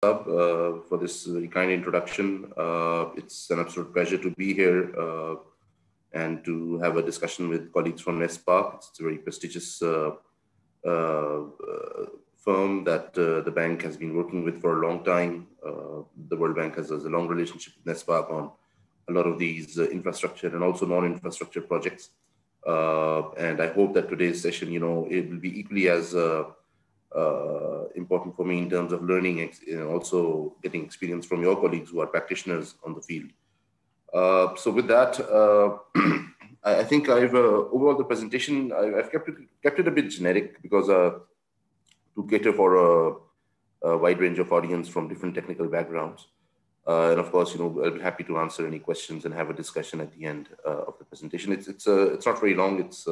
for this very kind introduction. It's an absolute pleasure to be here and to have a discussion with colleagues from NESPARC. It's a very prestigious firm that the bank has been working with for a long time. The World Bank has a long relationship with NESPARC on a lot of these infrastructure and also non-infrastructure projects. And I hope that today's session, it will be equally as important for me in terms of learning and also getting experience from your colleagues who are practitioners on the field. So with that, I think I've overall the presentation, I've kept it a bit generic because to cater for a wide range of audience from different technical backgrounds. And of course, I'll be happy to answer any questions and have a discussion at the end of the presentation. It's not very long. It's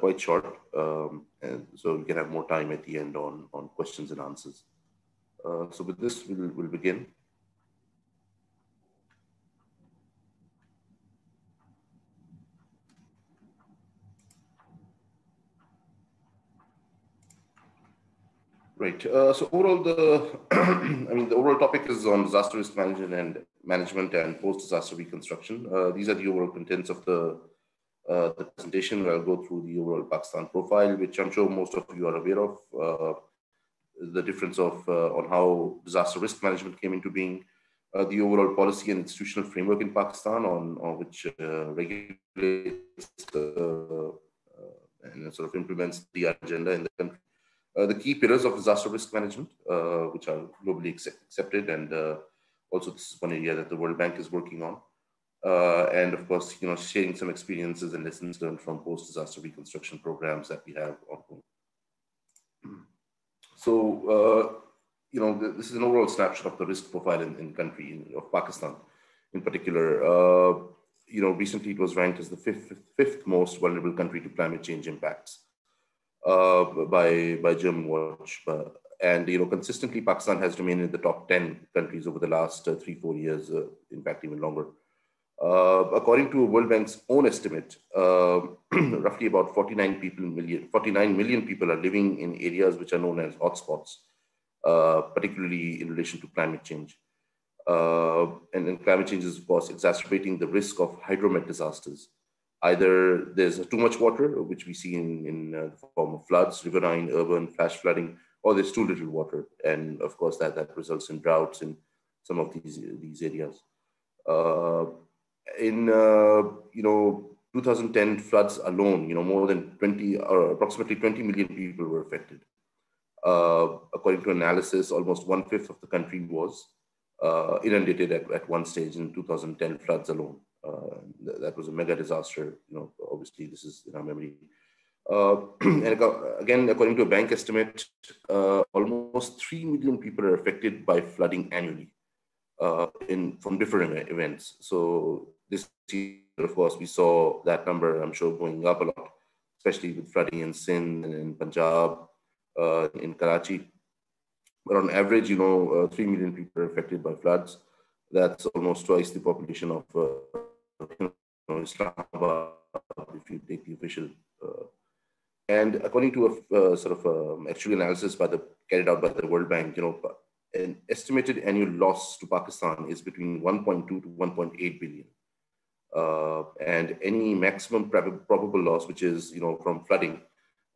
quite short, and so we can have more time at the end on questions and answers. So with this, we'll begin. Right. So overall, the overall topic is on disaster risk management and post-disaster reconstruction. These are the overall contents of the presentation. I'll go through the overall Pakistan profile, which I'm sure most of you are aware of. The difference of on how disaster risk management came into being, the overall policy and institutional framework in Pakistan on which regulates and sort of implements the agenda in the country. The key pillars of disaster risk management, which are globally accepted, and also this is one area that the World Bank is working on. And of course, sharing some experiences and lessons learned from post-disaster reconstruction programs that we have ongoing. So, this is an overall snapshot of the risk profile in country of Pakistan, in particular. Recently it was ranked as the fifth most vulnerable country to climate change impacts by German Watch, and consistently Pakistan has remained in the top 10 countries over the last 3-4 years, in fact even longer. According to World Bank's own estimate, roughly about 49 million people are living in areas which are known as hotspots, particularly in relation to climate change. And climate change is, of course, exacerbating the risk of hydromet disasters. Either there's too much water, which we see in the form of floods, riverine, urban, flash flooding, or there's too little water. And of course, that results in droughts in some of these areas. In 2010 floods alone, more than approximately 20 million people were affected. According to analysis, almost 1/5 of the country was inundated at one stage in 2010 floods alone. That was a mega disaster. Obviously this is in our memory. And again, according to a bank estimate, almost 3 million people are affected by flooding annually from different events. So this year, of course, we saw that number, I'm sure, going up a lot, especially with flooding in Sindh and in Punjab, in Karachi. But on average, 3 million people are affected by floods. That's almost twice the population of Islamabad, if you take the official. And according to a sort of actual analysis carried out by the World Bank, an estimated annual loss to Pakistan is between 1.2 to 1.8 billion. And any maximum probable loss, which is, from flooding,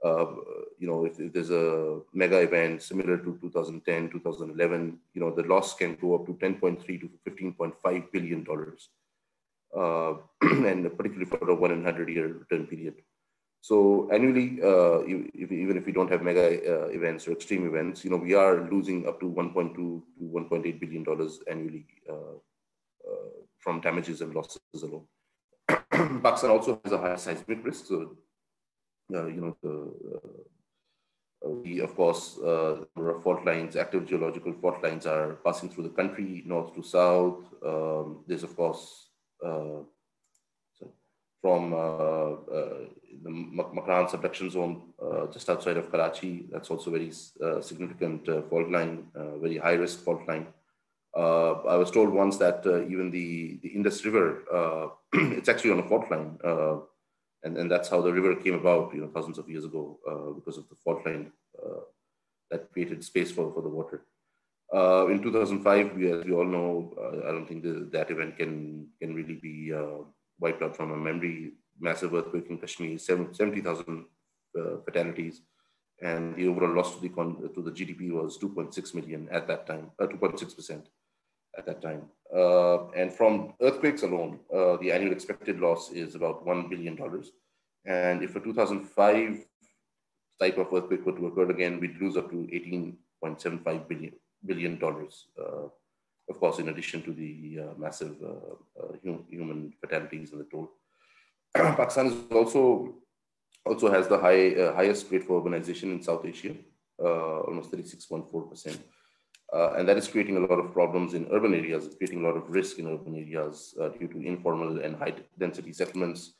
if there's a mega event similar to 2010, 2011, the loss can go up to 10.3 to 15.5 billion dollars, and particularly for a 100-year return period. So annually, even if we don't have mega events or extreme events, we are losing up to 1.2 to 1.8 billion dollars annually from damages and losses alone. Pakistan also has a high seismic risk, so of course, number of fault lines, active geological fault lines are passing through the country, north to south. There's, of course, from the Makran subduction zone just outside of Karachi. That's also very significant fault line, very high risk fault line. I was told once that even the Indus River, it's actually on a fault line. And that's how the river came about, thousands of years ago, because of the fault line that created space for the water. In 2005, as we all know, I don't think that event can really be wiped out from our memory. Massive earthquake in Kashmir, 70,000 fatalities, and the overall loss to the GDP was 2.6 million at that time, 2.6% at that time. And from earthquakes alone, the annual expected loss is about $1 billion. And if a 2005 type of earthquake were to occur again, we'd lose up to $18.75 billion. Of course, in addition to the massive human fatalities and the toll. Pakistan is also has the highest rate for urbanization in South Asia, almost 36.4%. And that is creating a lot of problems in urban areas, creating a lot of risk in urban areas due to informal and high density settlements,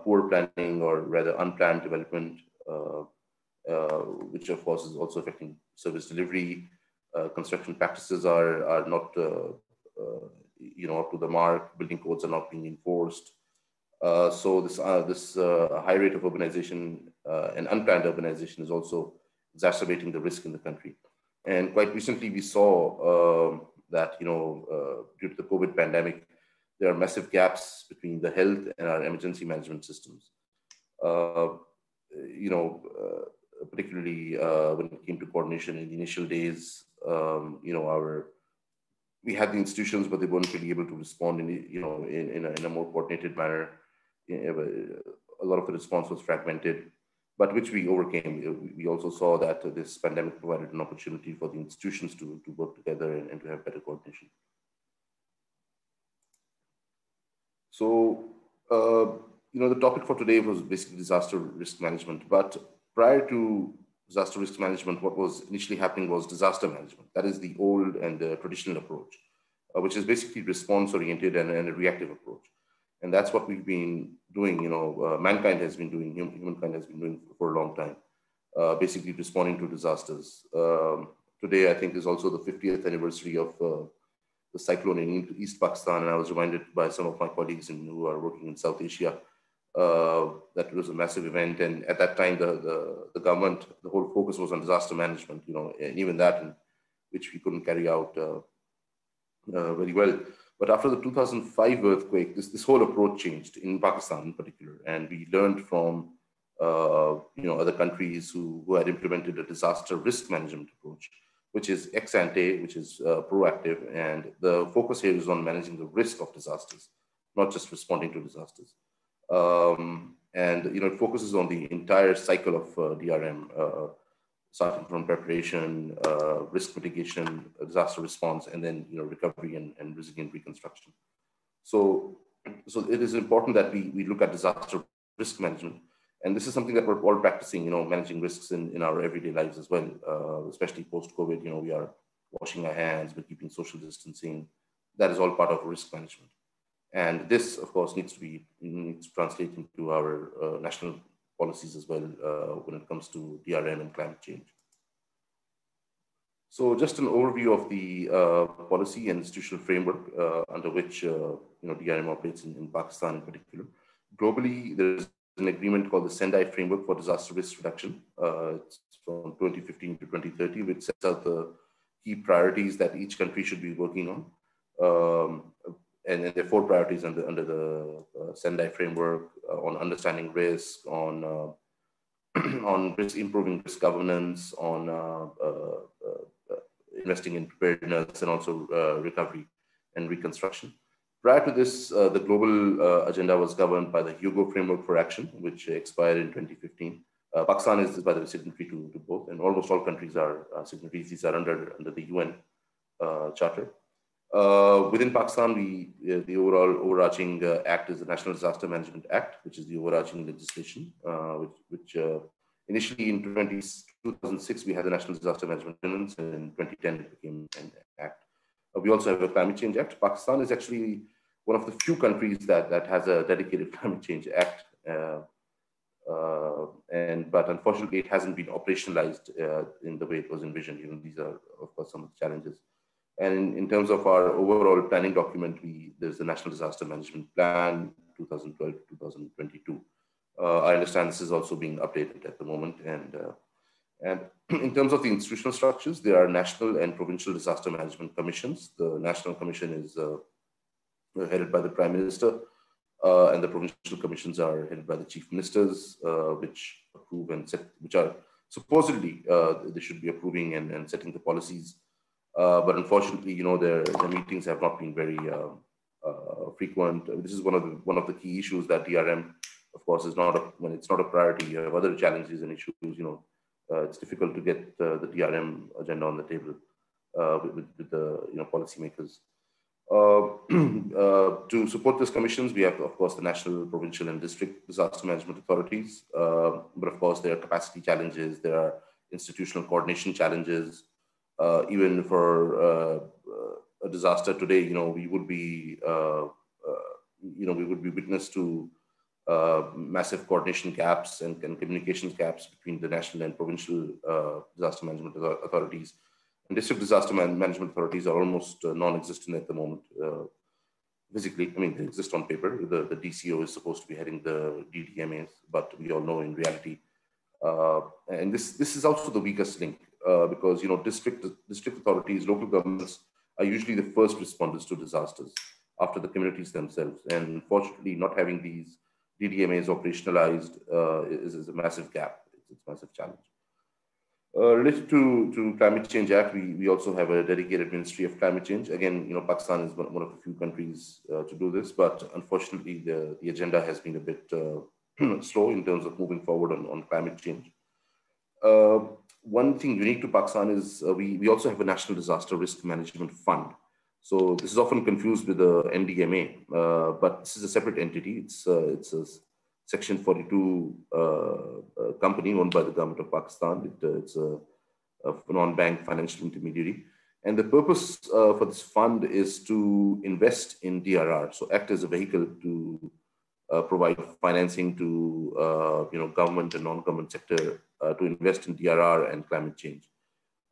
poor planning or rather unplanned development, which of course is also affecting service delivery. Construction practices are not up to the mark. Building codes are not being enforced. So this high rate of urbanization and unplanned urbanization is also exacerbating the risk in the country. And quite recently, we saw that due to the COVID pandemic, there are massive gaps between the health and our emergency management systems. Particularly when it came to coordination in the initial days, we had the institutions, but they weren't really able to respond in a more coordinated manner. A lot of the response was fragmented, but which we overcame. We also saw that this pandemic provided an opportunity for the institutions to work together and to have better coordination. So, the topic for today was basically disaster risk management. But prior to disaster risk management, what was initially happening was disaster management. That is the old and the traditional approach, which is basically response-oriented and a reactive approach. And that's what we've been doing, humankind has been doing for a long time, basically responding to disasters. Today, I think, is also the 50th anniversary of the cyclone in East Pakistan. And I was reminded by some of my colleagues who are working in South Asia that it was a massive event. And at that time, the government, the whole focus was on disaster management, and even that, which we couldn't carry out very well. But after the 2005 earthquake, this whole approach changed in Pakistan in particular. And we learned from other countries who had implemented a disaster risk management approach, which is ex ante, which is proactive. And the focus here is on managing the risk of disasters, not just responding to disasters. It focuses on the entire cycle of DRM, starting from preparation, risk mitigation, disaster response, and then recovery and resilient reconstruction. So it is important that we look at disaster risk management, and this is something that we're all practicing, managing risks in our everyday lives as well, especially post-COVID. We are washing our hands, we're keeping social distancing. That is all part of risk management, and this, of course, needs to translate into our national policies as well when it comes to DRM and climate change. So just an overview of the policy and institutional framework under which DRM operates in Pakistan in particular. Globally, there is an agreement called the Sendai Framework for Disaster Risk Reduction. It's from 2015 to 2030, which sets out the key priorities that each country should be working on. And there are 4 priorities under the Sendai Framework on understanding risk, on risk, improving risk governance, on investing in preparedness, and also recovery and reconstruction. Prior to this, the global agenda was governed by the Hugo Framework for Action, which expired in 2015. Pakistan is, by the way, signatory to both, and almost all countries are signatories. These are under the UN Charter. Within Pakistan, the overall overarching act is the National Disaster Management Act, which is the overarching legislation, which initially in 2006, we had the National Disaster Management Ordinance, and in 2010, it became an act. We also have a Climate Change Act. Pakistan is actually one of the few countries that has a dedicated Climate Change Act, but unfortunately, it hasn't been operationalized in the way it was envisioned. These are, of course, some of the challenges. And in terms of our overall planning document, there's the National Disaster Management Plan 2012 to 2022. I understand this is also being updated at the moment, and And in terms of the institutional structures, there are national and provincial disaster management commissions. The national commission is headed by the Prime Minister, and the provincial commissions are headed by the chief ministers, which approve and set, which are supposedly they should be approving and setting the policies. But unfortunately, their meetings have not been very frequent. This is one of the key issues that DRM, of course, is not when it's not a priority. You have other challenges and issues. It's difficult to get the DRM agenda on the table with the policymakers. To support these commissions, we have, of course, the national, provincial, and district disaster management authorities. But of course, there are capacity challenges, there are institutional coordination challenges. Even for a disaster today, we would be, witness to massive coordination gaps and communications gaps between the national and provincial disaster management authorities. And district disaster management authorities are almost non-existent at the moment. Physically, I mean, they exist on paper. The DCO is supposed to be heading the DDMAs, but we all know in reality. And this is also the weakest link because, district authorities, local governments are usually the first responders to disasters after the communities themselves. And unfortunately, not having these DDMAs operationalized is a massive gap. It's a massive challenge. Related to Climate Change Act, we also have a dedicated Ministry of Climate Change. Again, Pakistan is one of the few countries to do this, but unfortunately, the agenda has been a bit slow in terms of moving forward on climate change. One thing unique to Pakistan is we also have a National Disaster Risk Management Fund. So this is often confused with the NDMA, but this is a separate entity. It's a Section 42 company owned by the government of Pakistan. It's a non-bank financial intermediary. And the purpose for this fund is to invest in DRR, so act as a vehicle to provide financing to government and non-government sector to invest in DRR and climate change.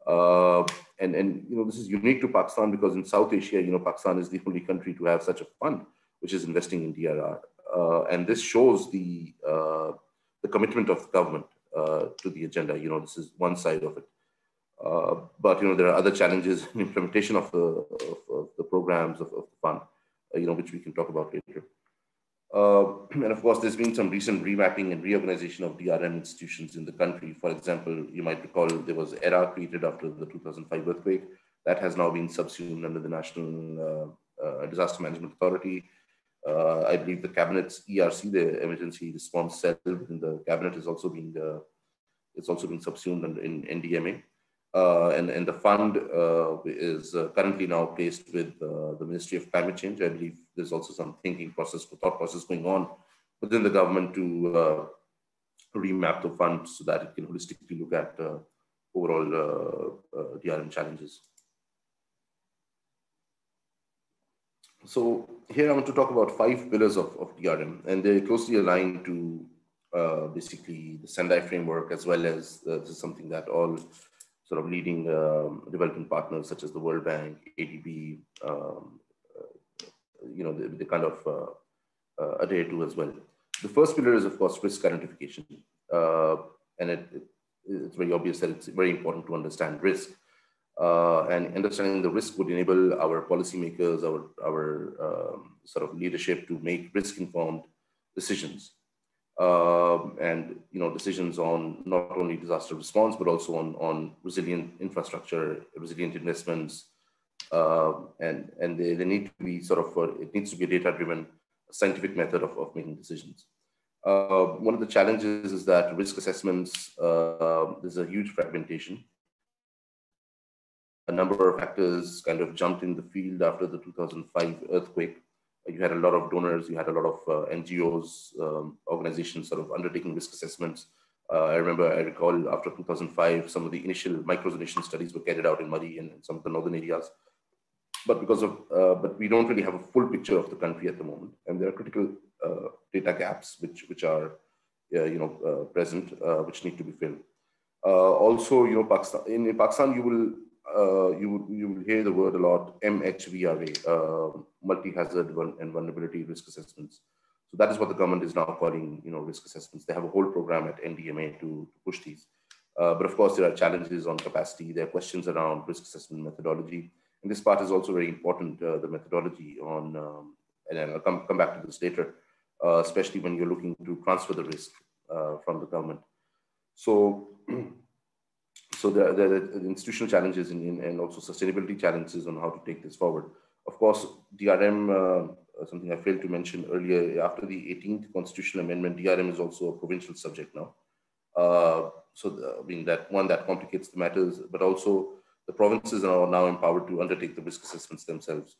And this is unique to Pakistan because in South Asia, Pakistan is the only country to have such a fund which is investing in DRR. And this shows the commitment of the government to the agenda. This is one side of it. But there are other challenges in implementation of the programs of the fund, which we can talk about later. And of course, there's been some recent remapping and reorganization of DRM institutions in the country. For example, you might recall there was ERA created after the 2005 earthquake. That has now been subsumed under the National Disaster Management Authority. I believe the cabinet's ERC, the Emergency Response Cell within the cabinet, is also being subsumed in NDMA. And the fund is currently now placed with the Ministry of Climate Change. I believe there's also some thought process going on within the government to remap the fund so that it can holistically look at overall DRM challenges. So here I want to talk about 5 pillars of DRM, and they're closely aligned to basically the Sendai framework, as well as this is something that all sort of leading development partners such as the World Bank, ADB, they kind of adhere to as well. The first pillar is, of course, risk identification. And it's very obvious that it's very important to understand risk. And understanding the risk would enable our policymakers, our sort of leadership to make risk-informed decisions. And decisions on not only disaster response, but also on resilient infrastructure, resilient investments, and they need to be sort of, it needs to be a data-driven, scientific method of making decisions. One of the challenges is that risk assessments, there's a huge fragmentation. A number of actors kind of jumped in the field after the 2005 earthquake. You had a lot of donors, you had a lot of NGOs, organizations sort of undertaking risk assessments. I recall after 2005, some of the initial micro-zonation studies were carried out in Murray and some of the northern areas. But but we don't really have a full picture of the country at the moment. And there are critical data gaps which are, present, which need to be filled. Also, in Pakistan, you will hear the word a lot, MHVRA, multi-hazard and vulnerability risk assessments. So that is what the government is now calling, risk assessments. They have a whole program at NDMA to push these. But of course, there are challenges on capacity. There are questions around risk assessment methodology. And this part is also very important, the methodology on, and I'll come back to this later, especially when you're looking to transfer the risk from the government. So, so there are institutional challenges and also sustainability challenges on how to take this forward. Of course, DRM, something I failed to mention earlier, after the 18th constitutional amendment, DRM is also a provincial subject now. I mean, that complicates the matters, but also the provinces are now empowered to undertake the risk assessments themselves.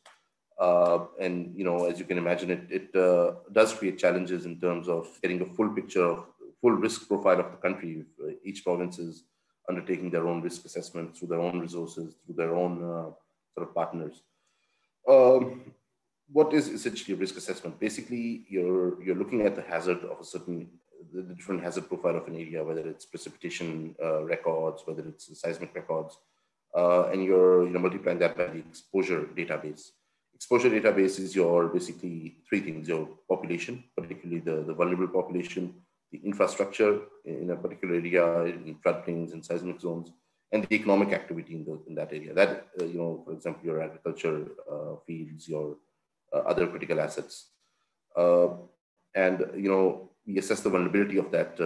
And, you know, as you can imagine, it does create challenges in terms of getting a full picture of full risk profile of the country. If each province is undertaking their own risk assessment through their own resources, through their own sort of partners. What is essentially a risk assessment? Basically, you're looking at the hazard of a certain, the different hazard profile of an area, whether it's precipitation records, whether it's seismic records, and you're multiplying that by the exposure database. Exposure database is your basically three things: your population, particularly the vulnerable population, the infrastructure in a particular area, in floodplains and seismic zones, and the economic activity in that area. That, for example, your agriculture fields, your other critical assets. And, we assess the vulnerability of that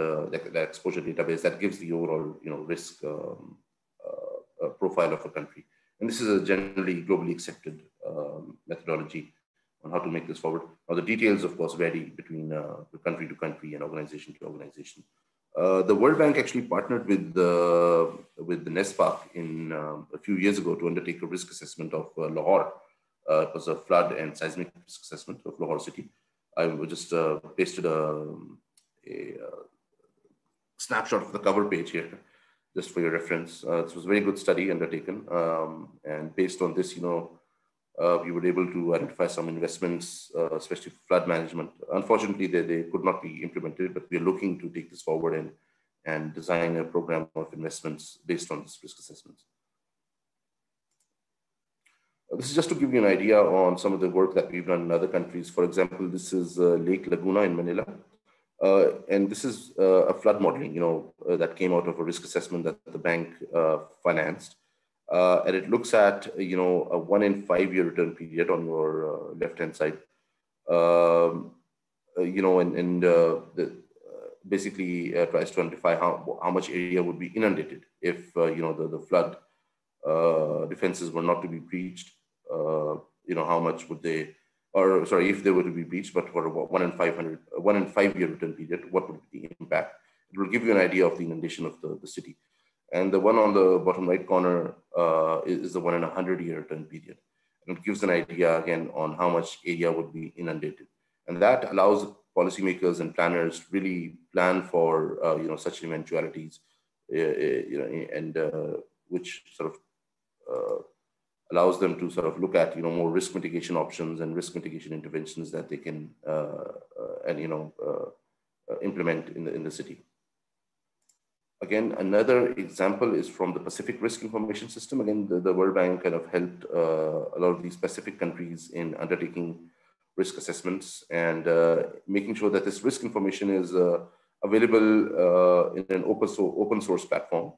exposure database. That gives the overall, risk profile of a country. And this is a generally globally accepted methodology on how to make this forward. Now, the details, of course, vary between country to country and organization to organization. The World Bank actually partnered with the NESPAC a few years ago to undertake a risk assessment of Lahore. It was a flood and seismic risk assessment of Lahore city. I just pasted a snapshot of the cover page here, just for your reference. This was a very good study undertaken. And based on this, we were able to identify some investments, especially flood management. Unfortunately, they could not be implemented, but we're looking to take this forward and design a program of investments based on this risk assessments. This is just to give you an idea on some of the work that we've done in other countries. For example, this is Lake Laguna in Manila. And this is a flood modeling, that came out of a risk assessment that the bank financed. And it looks at, a 1 in 5 year return period on your left-hand side. Basically tries to identify how much area would be inundated if, the flood defenses were not to be breached. How much would they, or sorry, if they were to be breached, but for a 1 in 5 year return period, what would be the impact? It will give you an idea of the inundation of the city. And the one on the bottom right corner is the 1 in 100 year return period. And it gives an idea again on how much area would be inundated. And that allows policymakers and planners to really plan for, such eventualities, which sort of allows them to sort of look at, more risk mitigation options and risk mitigation interventions that they can, implement in the city. Again, another example is from the Pacific Risk Information System. Again, the World Bank kind of helped a lot of these Pacific countries in undertaking risk assessments and making sure that this risk information is available in an open source platform.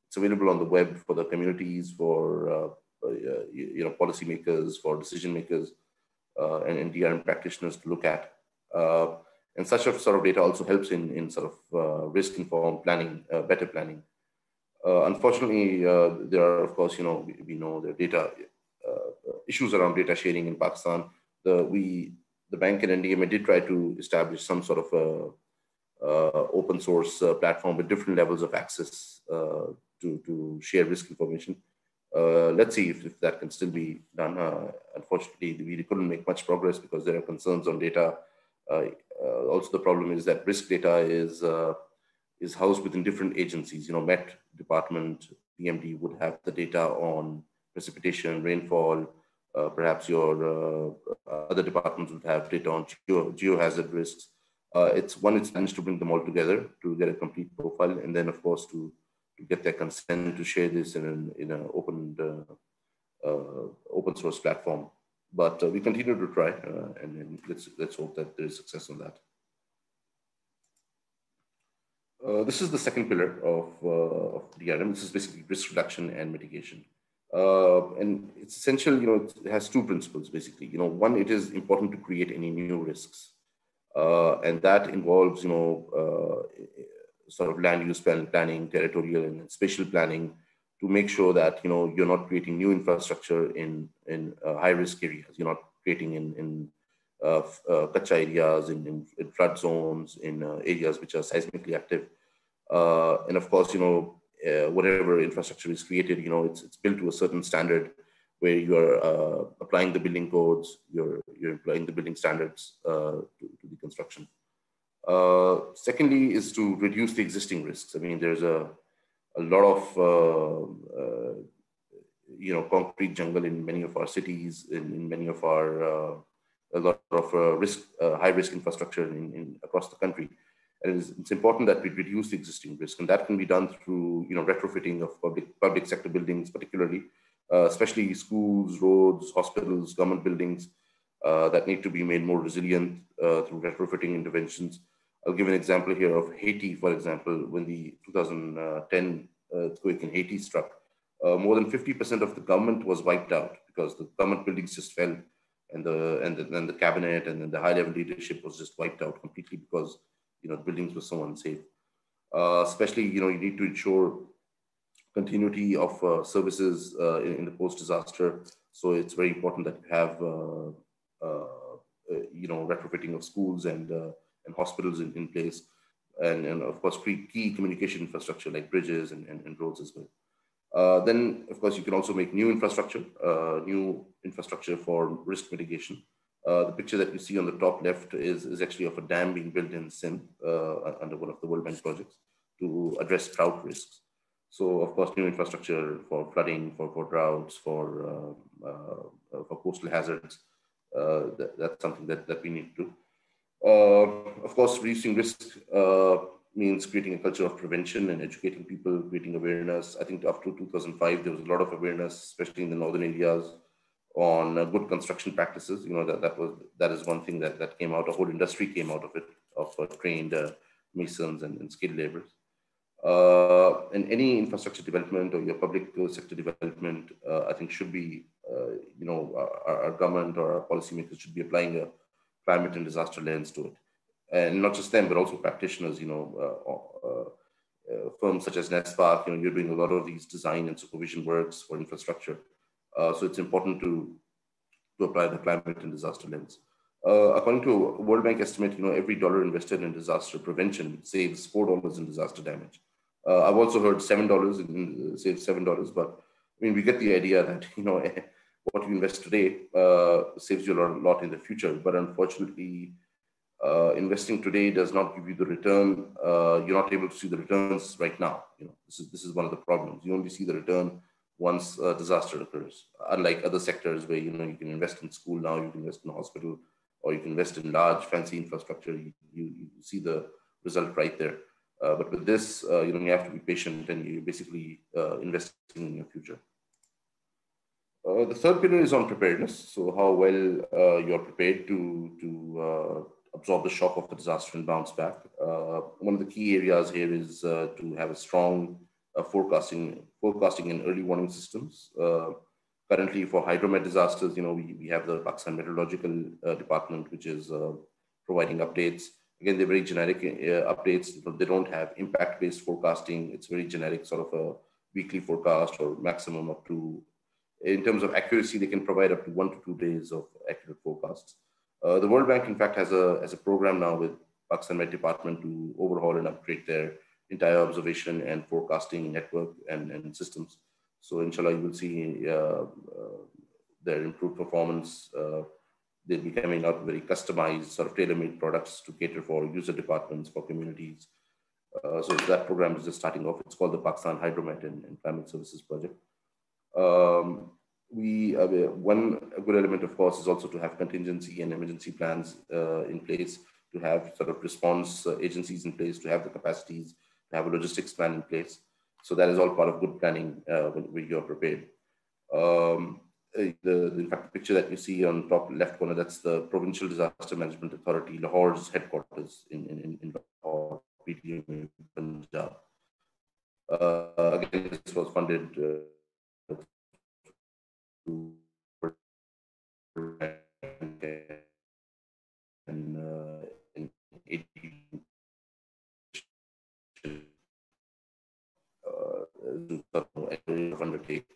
It's available on the web for the communities, for policymakers, for decision makers, and DRM practitioners to look at. And such a sort of data also helps in sort of risk-informed planning, better planning. Unfortunately, there are, of course, we know there are data issues around data sharing in Pakistan. The bank and NDMA did try to establish some sort of open source platform with different levels of access to share risk information. Let's see if that can still be done. Unfortunately, we couldn't make much progress because there are concerns on data. Also, the problem is that risk data is housed within different agencies. Met department, PMD would have the data on precipitation, rainfall. Perhaps your other departments would have data on geohazard risks. It's managed to bring them all together to get a complete profile, and then, of course, to get their consent to share this in an open source platform. But we continue to try, and let's hope that there is success on that. This is the second pillar of DRM. This is basically risk reduction and mitigation. And it's essential, it has two principles, basically. One, it is important to create any new risks. And that involves, sort of land use planning, territorial and spatial planning, to make sure that, you're not creating new infrastructure in high risk areas. You're not creating in kacha areas, in flood zones, in areas which are seismically active. And of course, whatever infrastructure is created, it's built to a certain standard where you're applying the building codes, you're applying the building standards to the construction. Secondly is to reduce the existing risks. I mean, there's a lot of concrete jungle in many of our cities, in many of our a lot of high risk infrastructure across the country. And it's important that we reduce the existing risk, and that can be done through retrofitting of public sector buildings, particularly, especially schools, roads, hospitals, government buildings that need to be made more resilient through retrofitting interventions. I'll give an example here of Haiti, for example. When the 2010 earthquake in Haiti struck, more than 50% of the government was wiped out because the government buildings just fell, and the cabinet and then the high level leadership was just wiped out completely because the buildings were so unsafe. Especially, you need to ensure continuity of services in the post-disaster. So it's very important that you have retrofitting of schools and hospitals in place, and of course key communication infrastructure like bridges and roads as well. Then of course you can also make new infrastructure for risk mitigation. The picture that you see on the top left is actually of a dam being built in Sindh under one of the World Bank projects to address drought risks. So of course, new infrastructure for flooding, for droughts, for coastal hazards. That's something that we need to do. Of course, reducing risk means creating a culture of prevention and educating people, creating awareness. I think after 2005, there was a lot of awareness, especially in the northern areas, on good construction practices. That is one thing that came out. A whole industry came out of it, of trained masons and skilled laborers. And any infrastructure development or your public sector development, I think should be, our government or our policymakers should be applying a climate and disaster lens to it. And not just them, but also practitioners, firms such as NESPARC, you're doing a lot of these design and supervision works for infrastructure. So it's important to apply the climate and disaster lens. According to a World Bank estimate, every dollar invested in disaster prevention saves $4 in disaster damage. I've also heard $7 saves $7, but I mean, we get the idea that, what you invest today saves you a lot in the future. But unfortunately, investing today does not give you the return. You're not able to see the returns right now. This is one of the problems. You only see the return once a disaster occurs. Unlike other sectors where, you can invest in school now, you can invest in a hospital, or you can invest in large fancy infrastructure. You see the result right there. But with this, you have to be patient, and you're basically investing in your future. The third pillar is on preparedness. So how well you're prepared to absorb the shock of the disaster and bounce back. One of the key areas here is to have a strong forecasting and early warning systems. Currently, for hydromet disasters, we have the Pakistan Meteorological Department, which is providing updates. Again, they're very generic updates. They don't have impact-based forecasting. It's very generic, sort of a weekly forecast or maximum up to, in terms of accuracy, they can provide up to 1 to 2 days of accurate forecasts. The World Bank, in fact, has a program now with Pakistan Met Department to overhaul and upgrade their entire observation and forecasting network and systems. So inshallah, you will see their improved performance. They'll be coming out very customized, sort of tailor-made products to cater for user departments, for communities. So that program is just starting off. It's called the Pakistan Hydromet and Climate Services Project. One good element, of course, is also to have contingency and emergency plans in place, to have sort of response agencies in place, to have the capacities, to have a logistics plan in place. So that is all part of good planning when you're prepared. In fact, the picture that you see on top left corner, that's the Provincial Disaster Management Authority, Lahore's headquarters in Lahore, Punjab. Again, this was funded through in 80 undertake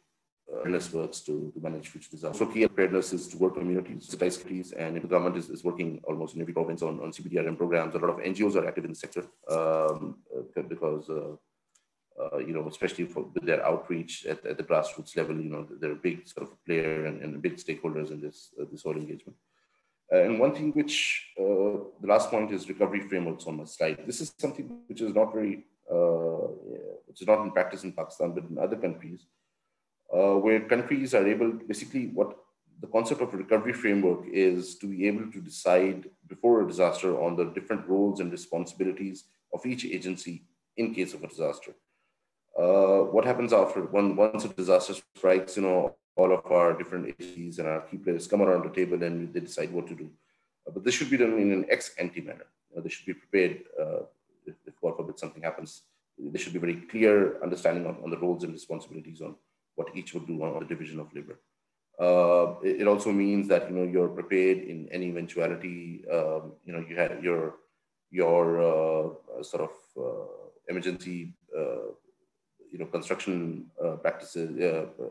preparedness works to manage future disasters. So key preparedness is to work communities, sensitize communities, and the government is working almost in every province on CBDRM programs. A lot of NGOs are active in the sector because especially with their outreach at the grassroots level, they're a big sort of player and big stakeholders in this whole engagement. And one thing which, the last point is recovery frameworks on my slide. This is something which is not which is not in practice in Pakistan, but in other countries, where countries are able, basically what the concept of a recovery framework is to be able to decide before a disaster on the different roles and responsibilities of each agency in case of a disaster. What happens after, once a disaster strikes, all of our different agencies and our key players come around the table and they decide what to do. But this should be done in an ex-ante manner. They should be prepared if God forbid something happens. There should be very clear understanding on the roles and responsibilities on what each would do on the division of labor. It also means that you're prepared in any eventuality. You have your sort of emergency construction practices,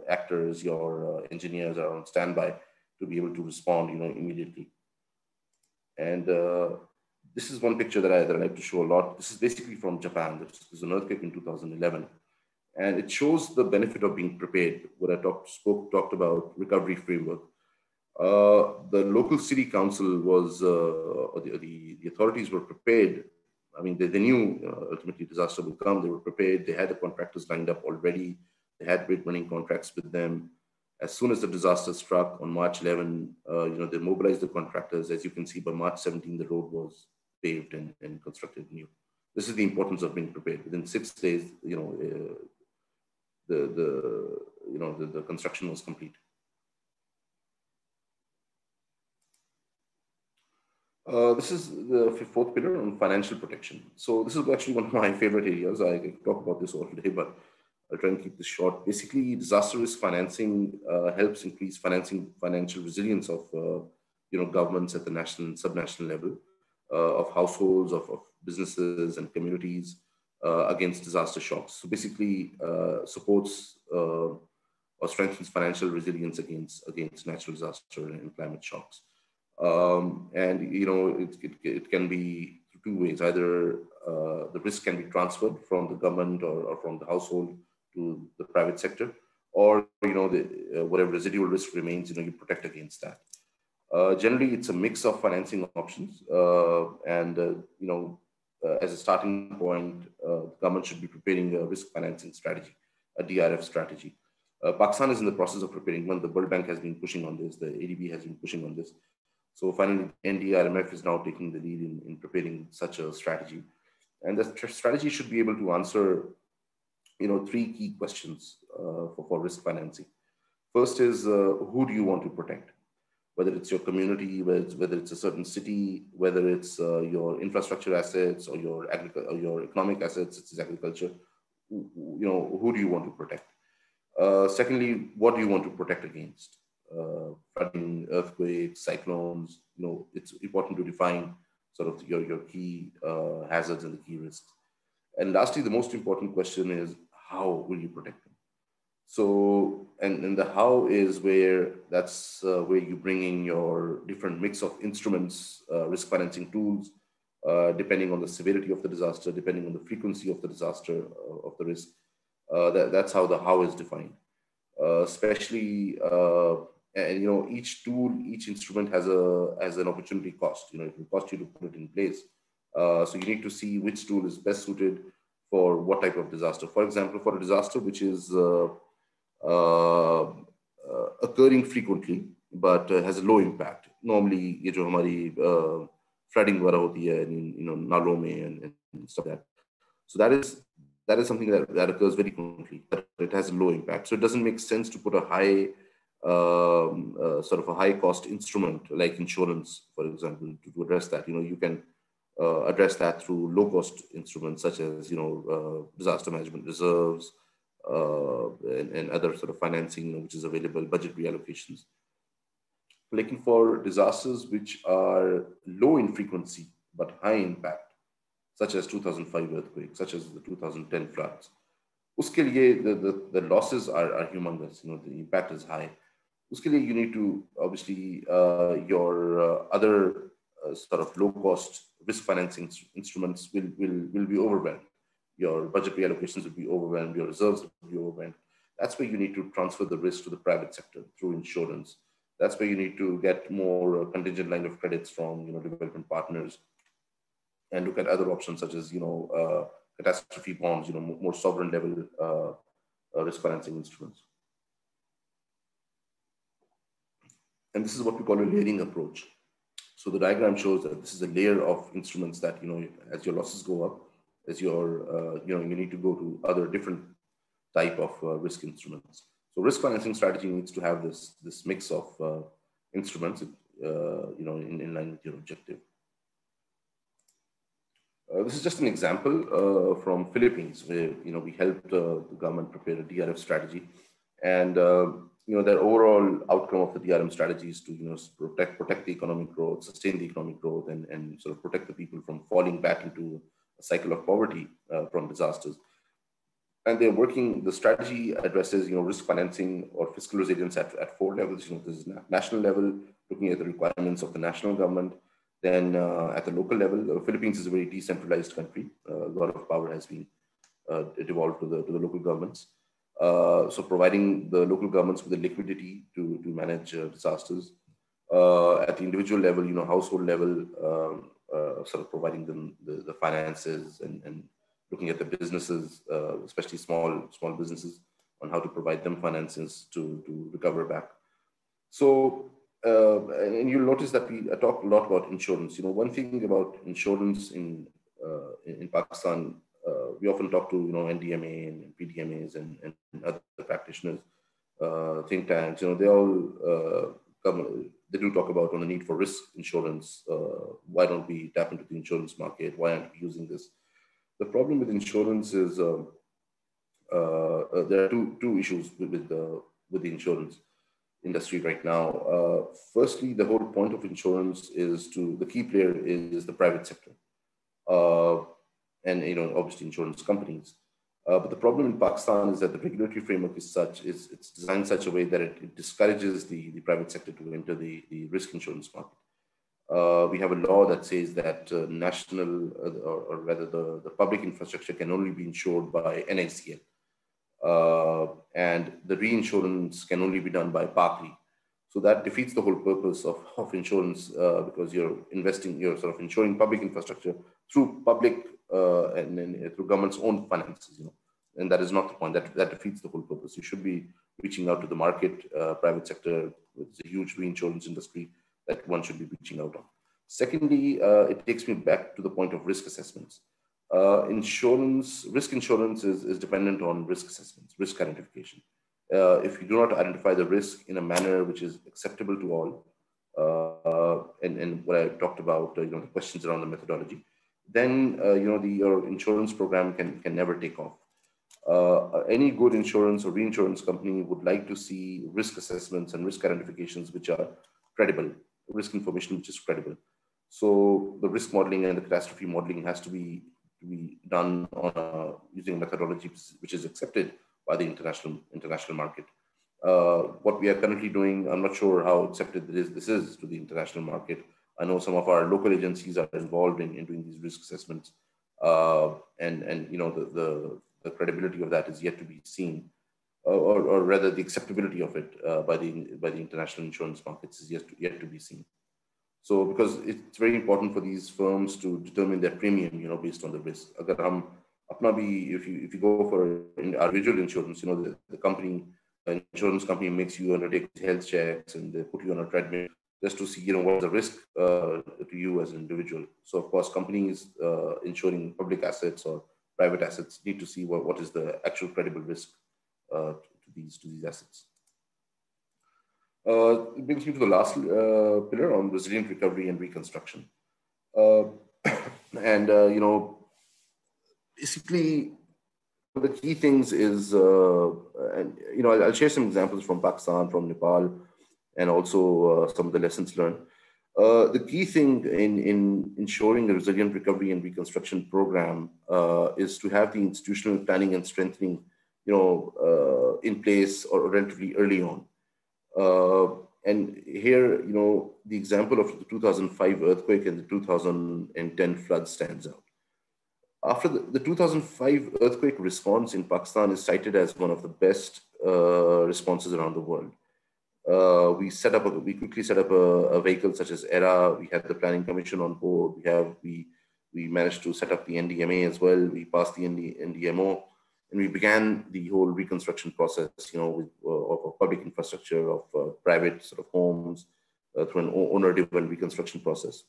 actors, your engineers are on standby to be able to respond, immediately. And this is one picture that I like to show a lot. This is basically from Japan. This was an earthquake in 2011, and it shows the benefit of being prepared. What I talked about recovery framework. The local city council was, or the authorities were prepared. I mean, they knew ultimately disaster would come. They were prepared. They had the contractors lined up already. They had bid running contracts with them. As soon as the disaster struck on March 11, they mobilized the contractors. As you can see, by March 17, the road was paved and constructed new. This is the importance of being prepared. Within 6 days, the construction was complete. This is the fourth pillar on financial protection. So this is actually one of my favorite areas. I can talk about this all day, but I'll try and keep this short. Basically, disaster risk financing helps increase financial resilience of governments at the national and subnational level, of households, of businesses and communities against disaster shocks. So basically, supports or strengthens financial resilience against natural disaster and climate shocks. It can be two ways. Either the risk can be transferred from the government or from the household to the private sector, or whatever residual risk remains, you protect against that. Generally, it's a mix of financing options, as a starting point, the government should be preparing a risk financing strategy, a DRF strategy. Pakistan is in the process of preparing one. The World Bank has been pushing on this. The ADB has been pushing on this. So finally, DRMF is now taking the lead in preparing such a strategy. And the strategy should be able to answer, 3 key questions for risk financing. First is, who do you want to protect? Whether it's your community, whether it's a certain city, whether it's your infrastructure assets or your economic assets, it's agriculture. Who do you want to protect? Secondly, what do you want to protect against? Flooding, earthquakes, cyclones. It's important to define sort of your key hazards and the key risks. And lastly, the most important question is, how will you protect them? So, and the how is where you bring in your different mix of instruments, risk financing tools, depending on the severity of the disaster, depending on the frequency of the disaster, of the risk. That's how the how is defined. Especially, each tool, each instrument has an opportunity cost. It will cost you to put it in place. So you need to see which tool is best suited for what type of disaster. For example, for a disaster which is occurring frequently but has a low impact. Normally, ये जो हमारी flooding वगैरह होती है, नालों में and stuff like that. So that is something that occurs very frequently, but it has a low impact. So it doesn't make sense to put a high sort of a high cost instrument like insurance, for example, to address that. You can address that through low-cost instruments such as, disaster management reserves and other sort of financing, which is available, budget reallocations. Looking for disasters which are low in frequency but high impact, such as 2005 earthquake, such as the 2010 floods. Uske liye the losses are humongous, the impact is high. Uske liye you need to, obviously, your other sort of low-cost risk financing instruments will be overwhelmed. Your budget reallocations will be overwhelmed, your reserves will be overwhelmed. That's where you need to transfer the risk to the private sector through insurance. That's where you need to get more contingent line of credits from, development partners, and look at other options such as, catastrophe bonds, more sovereign level risk financing instruments. And this is what we call a layering approach. So the diagram shows that this is a layer of instruments that, as your losses go up, as your, you need to go to other different type of risk instruments. So risk financing strategy needs to have this mix of instruments, in line with your objective. This is just an example from Philippines, where we helped the government prepare a DRM strategy, and their overall outcome of the DRM strategy is to protect the economic growth, sustain the economic growth, and sort of protect the people from falling back into a cycle of poverty from disasters. And they're working. The strategy addresses risk financing or fiscal resilience at 4 levels. There's national level, looking at the requirements of the national government. Then at the local level, the Philippines is a very decentralized country. A lot of power has been devolved to the local governments. So providing the local governments with the liquidity to manage disasters. At the individual level, household level, sort of providing them the finances and looking at the businesses, especially small businesses, on how to provide them finances to recover back. So, and you'll notice that we talk a lot about insurance. One thing about insurance in Pakistan, we often talk to NDMA and PDMAs and other practitioners, think tanks. They all they do talk about on the need for risk insurance. Why don't we tap into the insurance market? Why aren't we using this? The problem with insurance is there are two issues with the insurance industry right now. Firstly, the whole point of insurance is the key player is the private sector, and obviously insurance companies. But the problem in Pakistan is that the regulatory framework is it's designed in such a way that it discourages the private sector to enter the risk insurance market. We have a law that says that national, or rather the public infrastructure can only be insured by NICL. And the reinsurance can only be done by PACRI. So that defeats the whole purpose of insurance, because you're sort of insuring public infrastructure through public and through government's own finances, and that is not the point. That defeats the whole purpose. You should be reaching out to the market, private sector. It's a huge reinsurance industry that one should be reaching out on. Secondly, it takes me back to the point of risk assessments. Risk insurance is dependent on risk assessments, risk identification. If you do not identify the risk in a manner which is acceptable to all, and what I talked about, the questions around the methodology, then your insurance program can never take off. Any good insurance or reinsurance company would like to see risk assessments and risk identifications which are credible, risk information which is credible. So the risk modeling and the catastrophe modeling has to be done on using a methodology which is accepted by the international market. What we are currently doing, I'm not sure how accepted this is to the international market. I know some of our local agencies are involved in doing these risk assessments, and the credibility of that is yet to be seen, or rather the acceptability of it by the international insurance markets is yet to be seen. So because it's very important for these firms to determine their premium, based on the risk. If you go for individual insurance, the insurance company makes you undertake health checks and they put you on a treadmill just to see, what's the risk to you as an individual. So of course, companies insuring public assets or private assets need to see what is the actual credible risk to these assets. It brings me to the last pillar on resilient recovery and reconstruction. you know, basically, the key things is, and you know, I'll share some examples from Pakistan, from Nepal, and also some of the lessons learned. The key thing in ensuring a resilient recovery and reconstruction program is to have the institutional planning and strengthening, you know, in place or relatively early on. And here, you know, the example of the 2005 earthquake and the 2010 flood stands out. After the 2005 earthquake response in Pakistan is cited as one of the best responses around the world. We quickly set up a vehicle such as ERA. We had the planning commission on board. We managed to set up the NDMA as well. We passed the NDMO, and we began the whole reconstruction process, you know, with, of public infrastructure, of private sort of homes, through an owner-driven reconstruction process.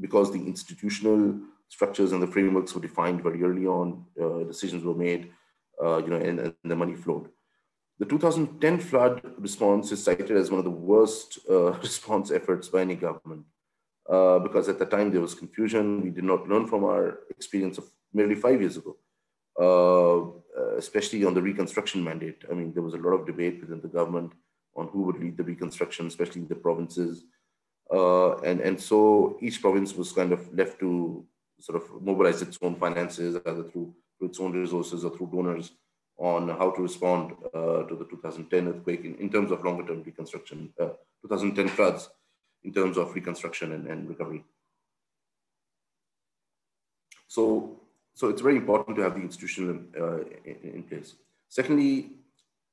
Because the institutional structures and the frameworks were defined very early on, decisions were made, you know, and the money flowed. The 2010 flood response is cited as one of the worst response efforts by any government, because at the time there was confusion. We did not learn from our experience of merely 5 years ago, especially on the reconstruction mandate. I mean, there was a lot of debate within the government on who would lead the reconstruction, especially the provinces. And so each province was kind of left to sort of mobilize its own finances, either through its own resources or through donors, on how to respond to the 2010 earthquake in terms of longer term reconstruction, 2010 floods in terms of reconstruction and recovery. So it's very important to have the institution in place. Secondly,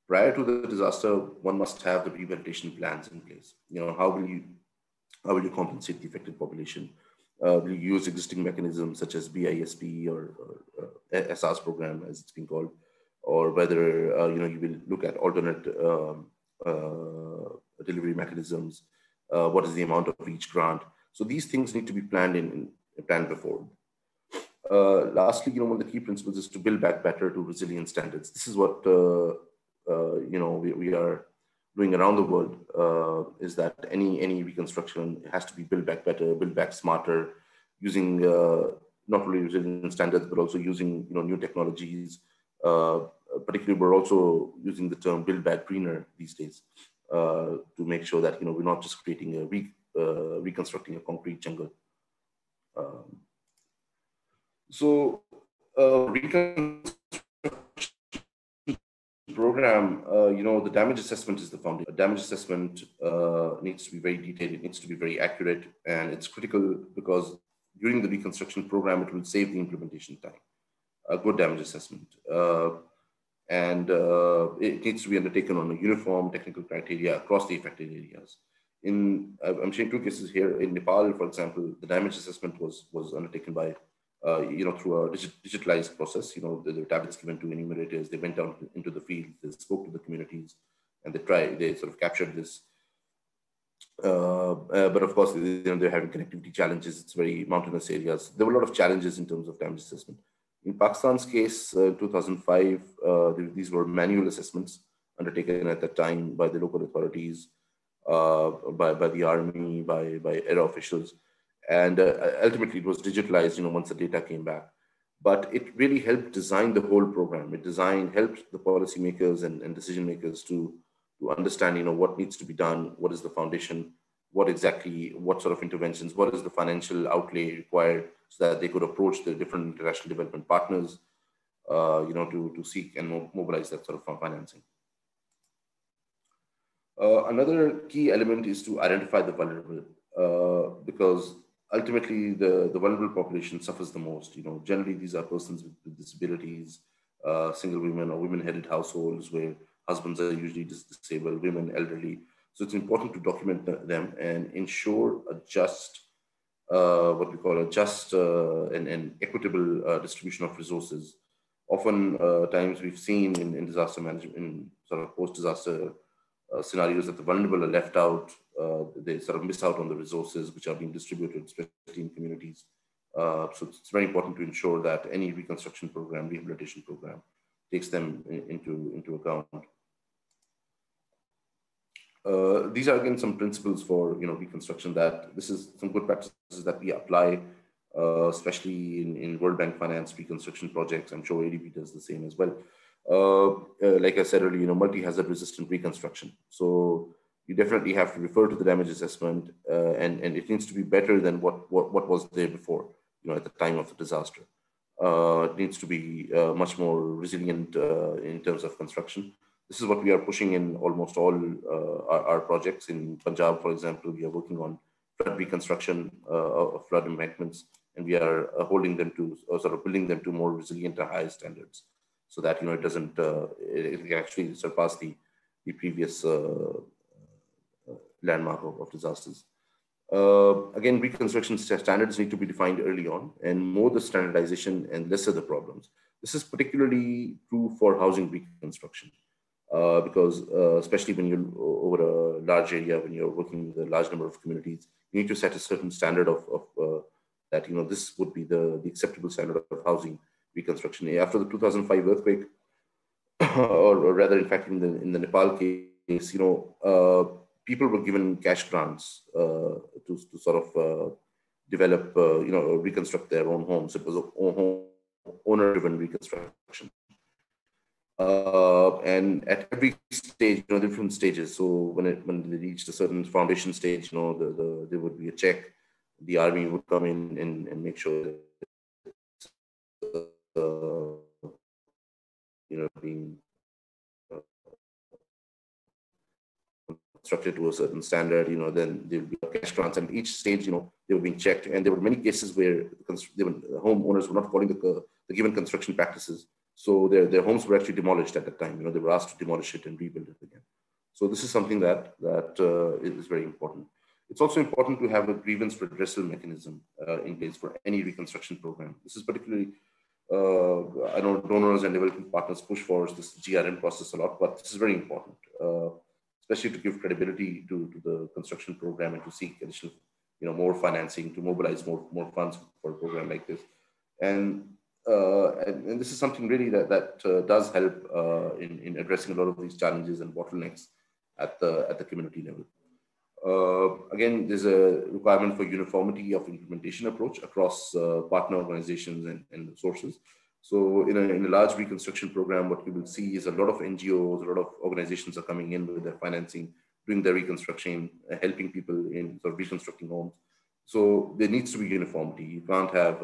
prior to the disaster, one must have the rehabilitation plans in place. You know, how will you compensate the affected population? Will you use existing mechanisms such as BISP or SARS program, as it's been called, or whether you know, you will look at alternate delivery mechanisms? What is the amount of each grant? So these things need to be planned planned before. Lastly, you know, one of the key principles is to build back better to resilient standards. This is what you know, we are doing around the world, is that any reconstruction has to be built back better, built back smarter, using not only resilient standards but also using, you know, new technologies. Particularly, we're also using the term "build back greener" these days to make sure that, you know, we're not just creating a reconstructing a concrete jungle. So reconstruction program, you know, the damage assessment is the foundation. A damage assessment needs to be very detailed. It needs to be very accurate, and it's critical because during the reconstruction program, it will save the implementation time. A good damage assessment, and it needs to be undertaken on a uniform technical criteria across the affected areas. I'm showing two cases here. In Nepal, for example, the damage assessment was undertaken by, you know, through a digitalized process. You know, there were tablets given to enumerators. They went down into the field, they spoke to the communities, and they sort of captured this. But of course, you know, they're having connectivity challenges. It's very mountainous areas. There were a lot of challenges in terms of damage assessment. In Pakistan's case, 2005, these were manual assessments undertaken at that time by the local authorities, by the army, by ERA officials. And ultimately, it was digitalized, you know, once the data came back. But it really helped design the whole program. It helped the policymakers and decision makers to understand, you know, what needs to be done, what is the foundation, what sort of interventions, what is the financial outlay required, so that they could approach the different international development partners, you know, to seek and mobilize that sort of financing. Another key element is to identify the vulnerable, because ultimately the vulnerable population suffers the most. You know, generally these are persons with disabilities, single women or women-headed households where husbands are usually disabled, women, elderly. So it's important to document them and ensure a just, what we call a just and equitable distribution of resources. Often times we've seen in disaster management, in sort of post-disaster scenarios, that the vulnerable are left out. They sort of miss out on the resources which are being distributed, especially in communities. So it's very important to ensure that any reconstruction program, rehabilitation program, takes them into account. These are again some principles for, you know, reconstruction, that this is some good practices that we apply especially in World Bank finance reconstruction projects. I'm sure ADB does the same as well. Like I said earlier, multi-hazard resistant reconstruction. So you definitely have to refer to the damage assessment, and it needs to be better than what was there before, at the time of the disaster. It needs to be much more resilient in terms of construction. This is what we are pushing in almost all our projects. In Punjab, for example, we are working on flood reconstruction of flood embankments, and we are holding them to, or sort of building them to more resilient and higher standards, so that it doesn't, it can actually surpass the previous landmark of disasters. Again, reconstruction standards need to be defined early on, and more the standardization and lesser the problems. This is particularly true for housing reconstruction, because especially when you're over a large area, when you're working with a large number of communities, you need to set a certain standard of that, this would be the acceptable standard of housing reconstruction. After the 2005 earthquake, or rather, in fact, in the Nepal case, people were given cash grants to sort of develop, reconstruct their own homes. It was a owner-driven reconstruction. And at every stage, different stages. So when they reached a certain foundation stage, there would be a check. The army would come in and make sure that being constructed to a certain standard. Then there would be cash grants, and each stage, they were being checked. And there were many cases where the homeowners were not following the given construction practices. So their homes were actually demolished at that time. They were asked to demolish it and rebuild it again. So this is something that is very important. It's also important to have a grievance redressal mechanism in place for any reconstruction program. This is particularly, I know donors and development partners push for this DRM process a lot, but this is very important, especially to give credibility to the construction program and to seek additional, more financing, to mobilize more funds for a program like this. And this is something really that does help in addressing a lot of these challenges and bottlenecks at the community level. Again, there's a requirement for uniformity of implementation approach across partner organizations and sources. So in a large reconstruction program, what you will see is a lot of NGOs, a lot of organizations are coming in with their financing, doing their reconstruction, helping people in sort of reconstructing homes. So there needs to be uniformity. You can't have,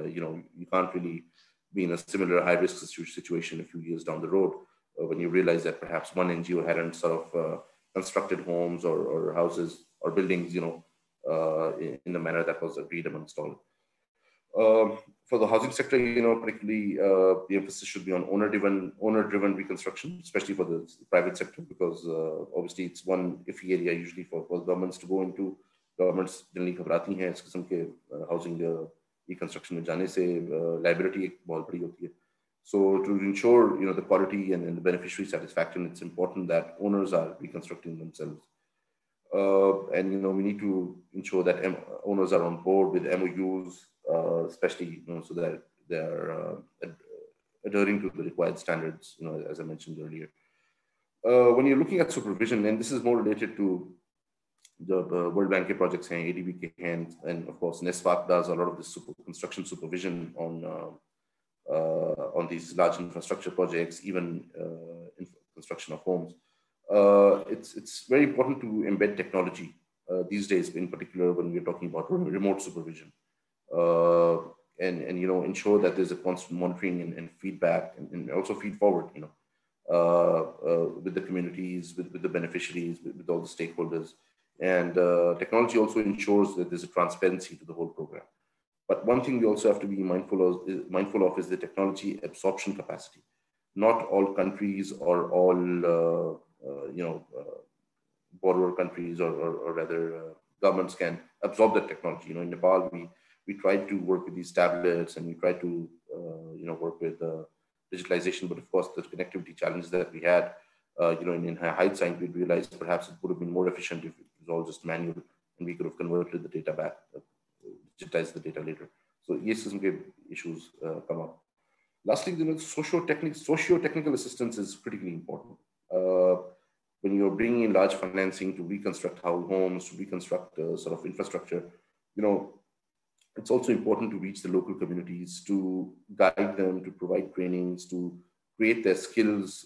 you can't really be in a similar high-risk situation a few years down the road when you realize that perhaps one NGO hadn't sort of constructed homes or houses or buildings, in the manner that was agreed amongst all. For the housing sector, particularly the emphasis should be on owner-driven reconstruction, especially for the private sector, because obviously it's one iffy area usually for governments to go into. Governments generally घबराती हैं इस किस्म के housing reconstruction में जाने से, liability एक बहुत बड़ी होती है. So to ensure the quality and the beneficiary satisfaction, it's important that owners are reconstructing themselves. And we need to ensure that owners are on board with MOUs, especially so that they are adhering to the required standards, as I mentioned earlier. When you're looking at supervision, and this is more related to the World Bank projects, ADB hands, and of course NESFAC does a lot of this construction supervision on these large infrastructure projects, even in construction of homes. It's very important to embed technology these days, in particular when we're talking about remote supervision, and ensure that there's a constant monitoring and feedback, and also feed forward, with the communities, with the beneficiaries, with all the stakeholders. And technology also ensures that there's a transparency to the whole program. But one thing we also have to be mindful of is the technology absorption capacity. Not all countries or all borrower countries or rather governments can absorb that technology. In Nepal, we tried to work with these tablets, and we tried to work with digitalization, but of course the connectivity challenges that we had, in hindsight, we realized perhaps it would have been more efficient if it was all just manual, and we could have converted the data back, digitized the data later. So yes, some issues come up. Lastly, socio-technical assistance is critically important. When you're bringing in large financing to reconstruct homes, to reconstruct sort of infrastructure, It's also important to reach the local communities, to guide them, to provide trainings, to create their skills,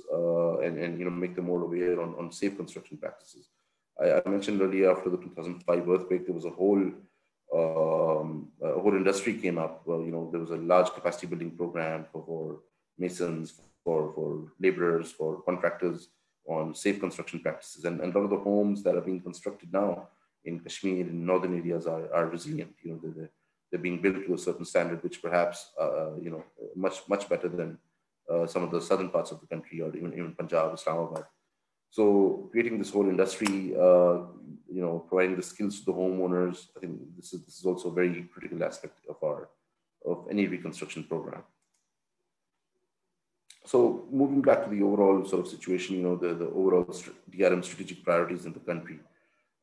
and make them more aware on safe construction practices. I mentioned earlier, after the 2005 earthquake, there was a whole industry came up. There was a large capacity building program for masons, for laborers, for contractors on safe construction practices. And a lot of the homes that are being constructed now in Kashmir, in northern areas, are resilient. They're being built to a certain standard, which perhaps, much better than some of the southern parts of the country, or even Punjab, Islamabad. So creating this whole industry, providing the skills to the homeowners, I think this is also a very critical aspect of any reconstruction program. So moving back to the overall sort of situation, the overall DRM strategic priorities in the country.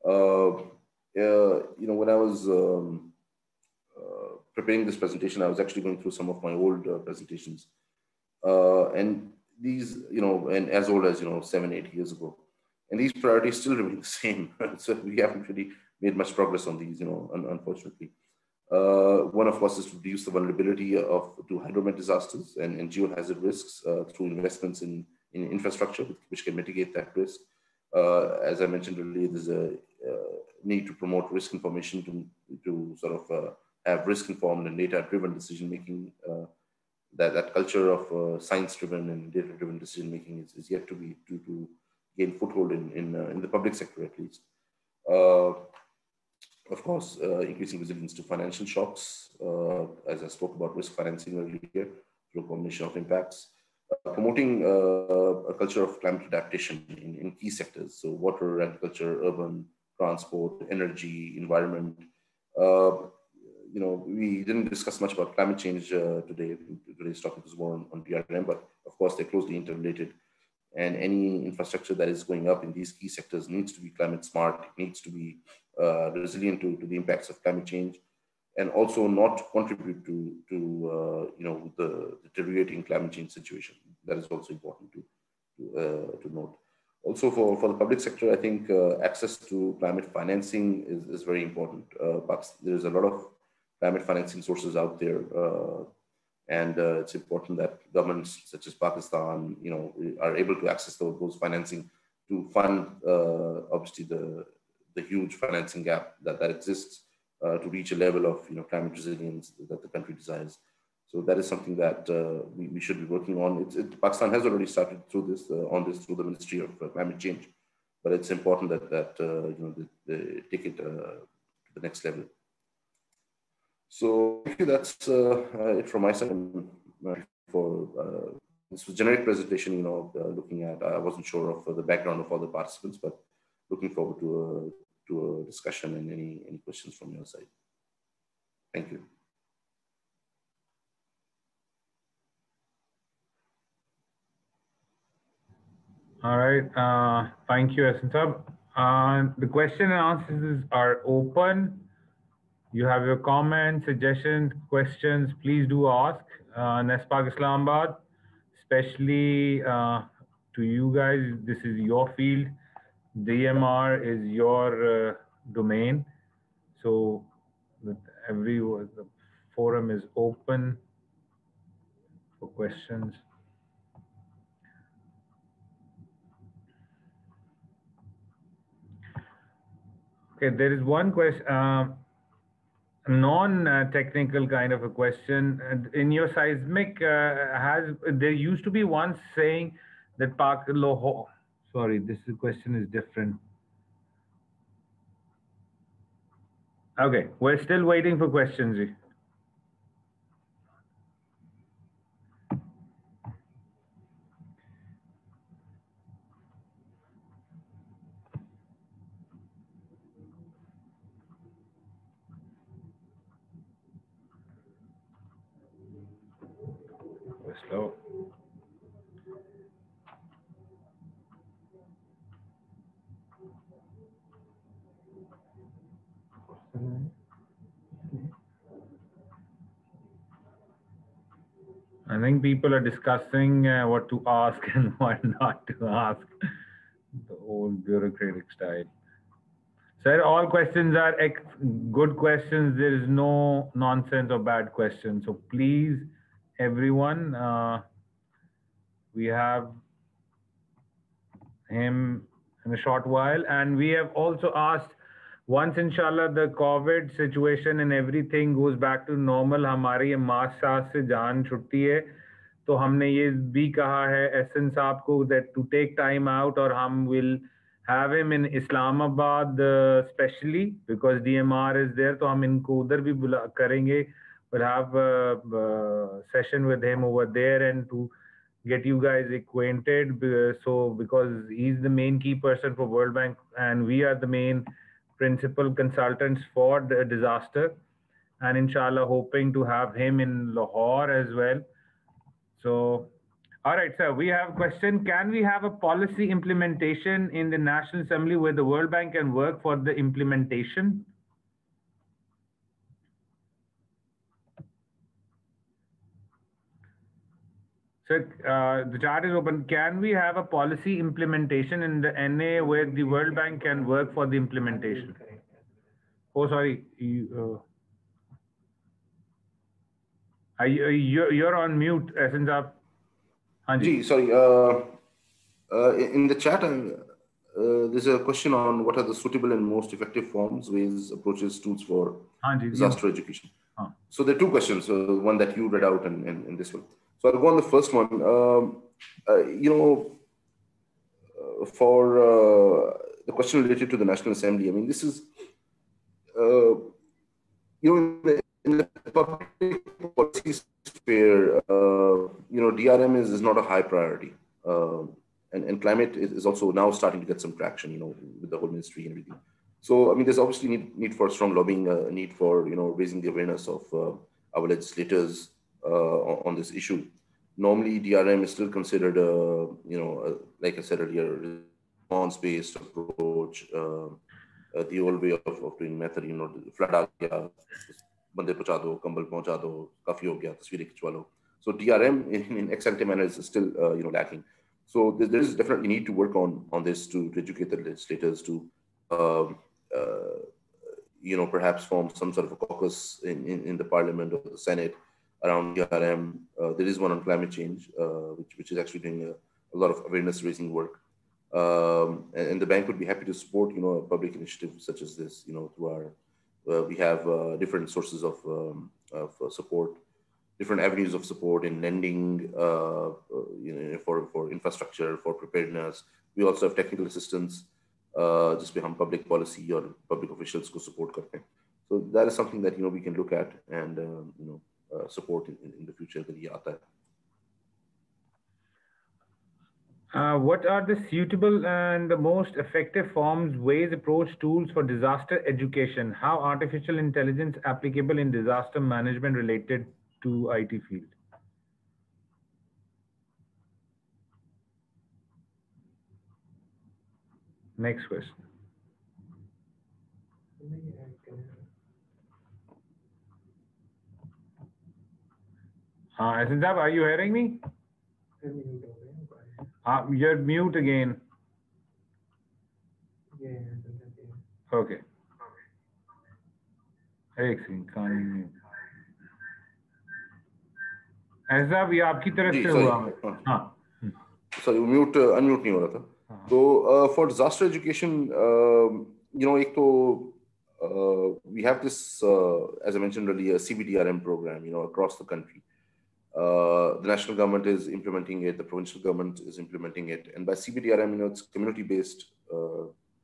When I was preparing this presentation, I was actually going through some of my old presentations, and these, and as old as 7-8 years ago, and these priorities still remain the same. So we haven't really made much progress on these, unfortunately. One, of course, is to reduce the vulnerability to hydromet disasters and geohazard risks through investments in infrastructure, which can mitigate that risk. As I mentioned earlier, there's a need to promote risk information to sort of have risk-informed and data-driven decision-making. That culture of science-driven and data-driven decision-making is yet to gain foothold in the public sector, at least. Of course, increasing resilience to financial shocks, as I spoke about risk financing earlier, through a combination of impacts. Promoting a culture of climate adaptation in key sectors, so water, agriculture, urban, transport, energy, environment. We didn't discuss much about climate change today. Today's topic was more on DRM, but of course they're closely interrelated. And any infrastructure that is going up in these key sectors needs to be climate smart. It needs to be resilient to the impacts of climate change, and also not contribute to the deteriorating climate change situation. That is also important to note. Also, for the public sector, I think access to climate financing is very important. But there's a lot of climate financing sources out there, and it's important that governments such as Pakistan, are able to access those financing to fund, obviously, the huge financing gap that exists to reach a level of climate resilience that the country desires. So that is something that we should be working on. Pakistan has already started through the Ministry of Climate Change, but it's important that they take it to the next level. So that's it from my side. For this was a generic presentation, looking at, I wasn't sure of the background of all the participants, but looking forward to a discussion and any questions from your side. Thank you. All right. Thank you, Ahsan. The question and answers are open. You have your comments, suggestions, questions, please do ask. NESPAC Islamabad, especially to you guys, this is your field. DMR is your domain. So the forum is open for questions. Okay, there is one question. Non-technical kind of a question. In your seismic, there used to be one saying that sorry, this question is different. Okay, we're still waiting for questions. We're slow. I think people are discussing what to ask and what not to ask. The old bureaucratic style. Sir, all questions are good questions. There is no nonsense or bad questions. So please, everyone, we have him in a short while. And we have also asked, once inshallah the COVID situation and everything goes back to normal, हमारी ये mask साथ से जान छुट्टी है, तो हमने ये भी कहा है एहसन साहब को that to take time out, और हम will have him in Islamabad specially because DMR is there, तो हम इनको उधर भी बुला करेंगे. We'll have a session with him over there and to get you guys acquainted. So because he's the main key person for World Bank and we are the main principal consultants for the disaster, and inshallah hoping to have him in Lahore as well. So all right, sir, we have a question. Can we have a policy implementation in the National Assembly where the World Bank can work for the implementation? So the chat is open. Can we have a policy implementation in the NA where the World Bank can work for the implementation? Oh, sorry. You're on mute, Ahsan Saab. Ji, sorry. In the chat, there's a question on what are the suitable and most effective forms, ways, approaches, tools for disaster education. So there are two questions, one that you read out and this one. So I'll go on the first one. For the question related to the National Assembly, I mean, this is, in the public policy sphere, DRM is not a high priority. And climate is also now starting to get some traction, with the whole ministry and everything. So, I mean, there's obviously need for strong lobbying, need for, raising the awareness of our legislators on this issue. Normally, DRM is still considered, like I said earlier, response-based approach, the old way of doing method, flood aa gaya, bande pahuncha do, kambal pahuncha do, kafi ho gaya, tasveerein khichwa lo. So DRM in ex-ante manner is still, lacking. So there is definitely need to work on this to educate the legislators to, perhaps form some sort of a caucus in the Parliament or the Senate around DRM. There is one on climate change, which is actually doing a lot of awareness raising work. And the bank would be happy to support, a public initiative such as this, through our, we have different sources of support, different avenues of support in lending, for infrastructure, for preparedness. We also have technical assistance, just behind public policy or public officials who support karte. So that is something that, we can look at and, support in the future. What are the suitable and the most effective forms, ways, approach, tools for disaster education? How artificial intelligence applicable in disaster management related to IT field? Next question. Ahsan Saab, are you hearing me? You're mute again. Okay. एक second कहानी में ऐसा भी आपकी तरफ से हुआ हाँ सॉरी म्यूट अनम्यूट नहीं हो रहा था तो फॉर डिजास्टर एजुकेशन एक तो we have this as I mentioned earlier CBDRM program across the country. The national government is implementing it, the provincial government is implementing it, and by CBDRM, it's community-based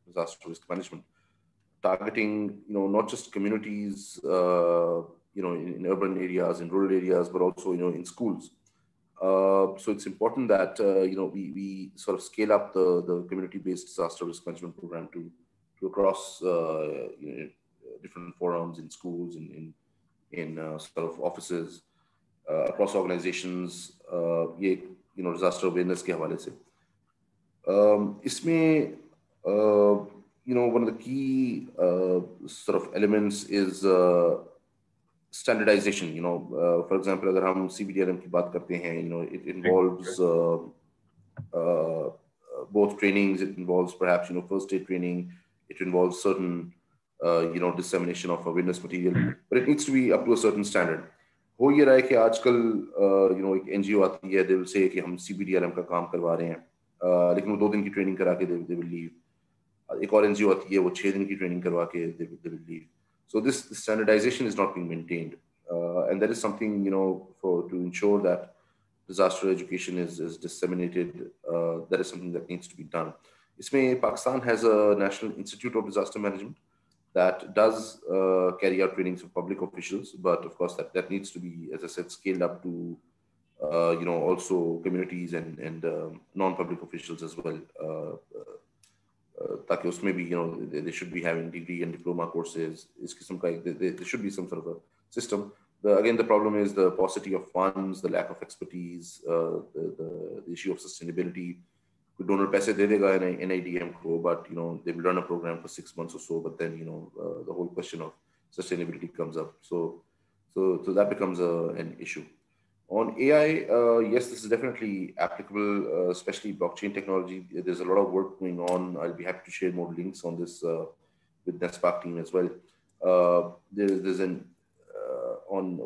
disaster risk management, targeting, not just communities, in urban areas, in rural areas, but also, in schools. So it's important that, we sort of scale up the community-based disaster risk management program to across, different forums in schools, in sort of offices, across organizations, ये disaster awareness के हवाले से इसमें one of the key sort of elements is standardization. For example, अगर हम CBDRM की बात करते हैं, it involves both trainings. It involves perhaps first aid training. It involves certain, dissemination of awareness material, but it needs to be up to a certain standard. हो ये रहा है कि आजकल एक NGO आती है, they will say कि हम CBDRM का काम करवा रहे हैं, लेकिन वो 2 दिन की ट्रेनिंग करा के they will leave. एक और NGO आती है, वो 6 दिन की ट्रेनिंग करवा के they will leave. So this standardization is not being maintained, and that is something to ensure that disaster education is disseminated. That is something that needs to be done. इसमें Pakistan has a National Institute of Disaster Management that does carry out trainings for public officials, but of course that needs to be, as I said, scaled up to also communities and non-public officials as well. ताकि उसमें भी they should be having degree and diploma courses. इस किस्म का there should be some sort of a system. Again, the problem is the paucity of funds, the lack of expertise, the issue of sustainability. Donor पैसे दे देगा NIDM को, but they will run a program for 6 months or so, but then the whole question of sustainability comes up. So that becomes an issue. On AI, yes, this is definitely applicable, especially blockchain technology. There's a lot of work going on. I'll be happy to share more links on this with NetSpark team as well. There's an on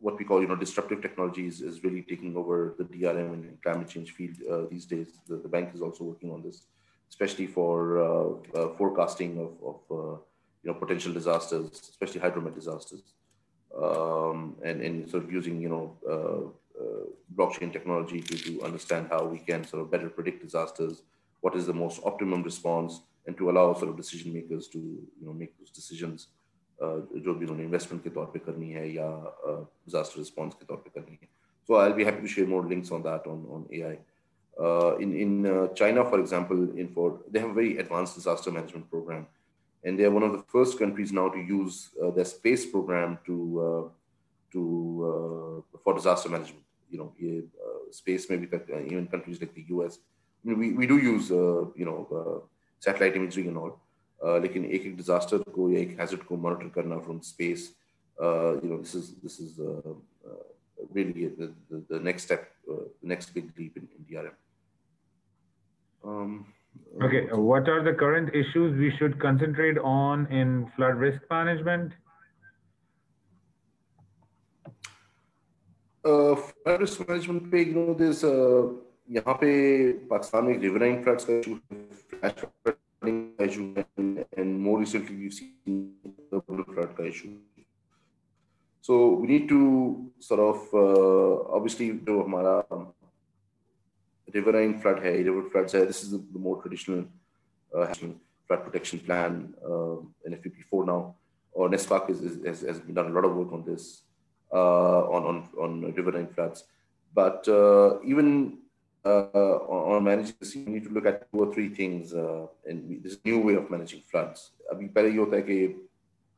what we call disruptive technologies is really taking over the DRM and climate change field these days. The bank is also working on this, especially for forecasting of potential disasters, especially hydromet disasters. And sort of using blockchain technology to understand how we can sort of better predict disasters, what is the most optimum response, and to allow sort of decision makers to make those decisions जो भी उन्होंने investment के तौर पे करनी है या disaster response के तौर पे करनी है. So I'll be happy to share more links on that on AI. In China, for example, they have a very advanced disaster management program. And they are one of the first countries now to use their space program for disaster management. Space maybe even countries like the US. I mean, we do use satellite imagery and all. लेकिन एक disaster को या एक hazard को monitor करना from space. This is really the next step, the next big leap in DRM. Okay, what are the current issues we should concentrate on in flood risk management? Flood risk management पे there's यहाँ पे पाकिस्तान में riverine floods का issue, flash flooding का issue, and more recently we've seen the flood का issue. So we need to sort of obviously जो हमारा riverine flood है, river floods है, this is the more traditional flood protection plan, NFPP4 now, or NESPAC has done a lot of work on this, on riverine floods. But even on managing this, you need to look at 2 or 3 things, and this new way of managing floods. अभी पहले ये होता है कि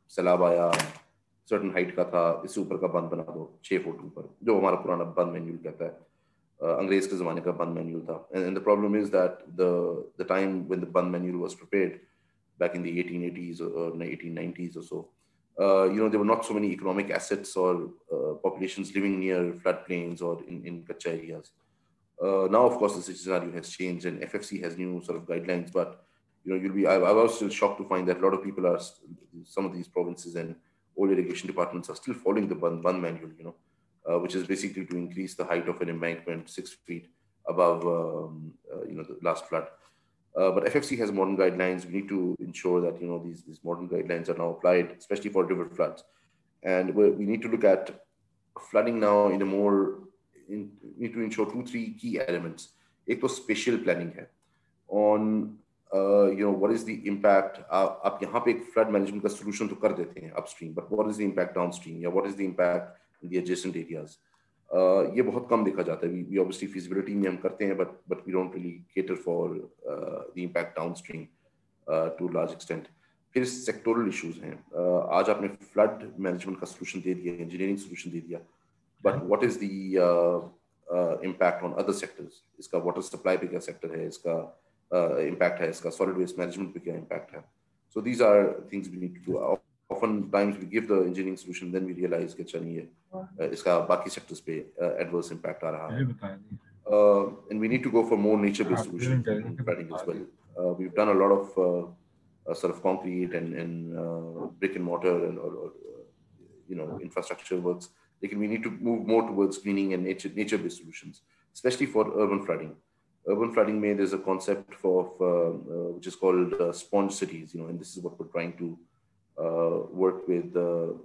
सैलाब आया, certain height का था, इससे ऊपर का बंद बना दो 6 फुट ऊपर, जो हमारा पुराना बंद मैन्यूल कहता है. अंग्रेज के ज़माने का बंद मैन्यूल था. And the problem is that the time when the band manual was prepared back in the 1880s or 1890s or so, there were not so many economic assets or populations living near floodplains or in kacha areas. Now, of course, the scenario has changed and FFC has new sort of guidelines, but I was still shocked to find that a lot of people some of these provinces and all irrigation departments are still following the band manual, which is basically to increase the height of an embankment 6 feet above, the last flood. But FFC has modern guidelines. We need to ensure that, these modern guidelines are now applied, especially for river floods. And we need to look at flooding now in a more, we need to ensure 2-3 key elements. एक तो spatial planning है on, what is the impact. आप यहाँ पे एक flood management का solution तो कर देते हैं upstream, but what is the impact downstream? या what is the impact in the adjacent areas? ये बहुत कम देखा जाता है. We obviously feasibility में हम करते हैं, but we don't really cater for the impact downstream to a large extent. फिर sectoral issues हैं. आज आपने flood management का solution दे दिया, engineering solution दे दिया, but what is the impact on other sectors? इसका water supply पे क्या sector है, इसका impact है, इसका solid waste management पे क्या impact है? So these are things we need to do. Oftentimes we give the engineering solution, then we realize कि अच्छा नहीं है, इसका बाकी sectors पे adverse impact आ रहा है. And we need to go for more nature-based solutions in flooding as well. We've done a lot of sort of concrete and brick and mortar and or infrastructure works. We need to move more towards greening and nature-based solutions, especially for urban flooding. Urban flooding, there's a concept for which is called sponge cities, and this is what we're trying to work with the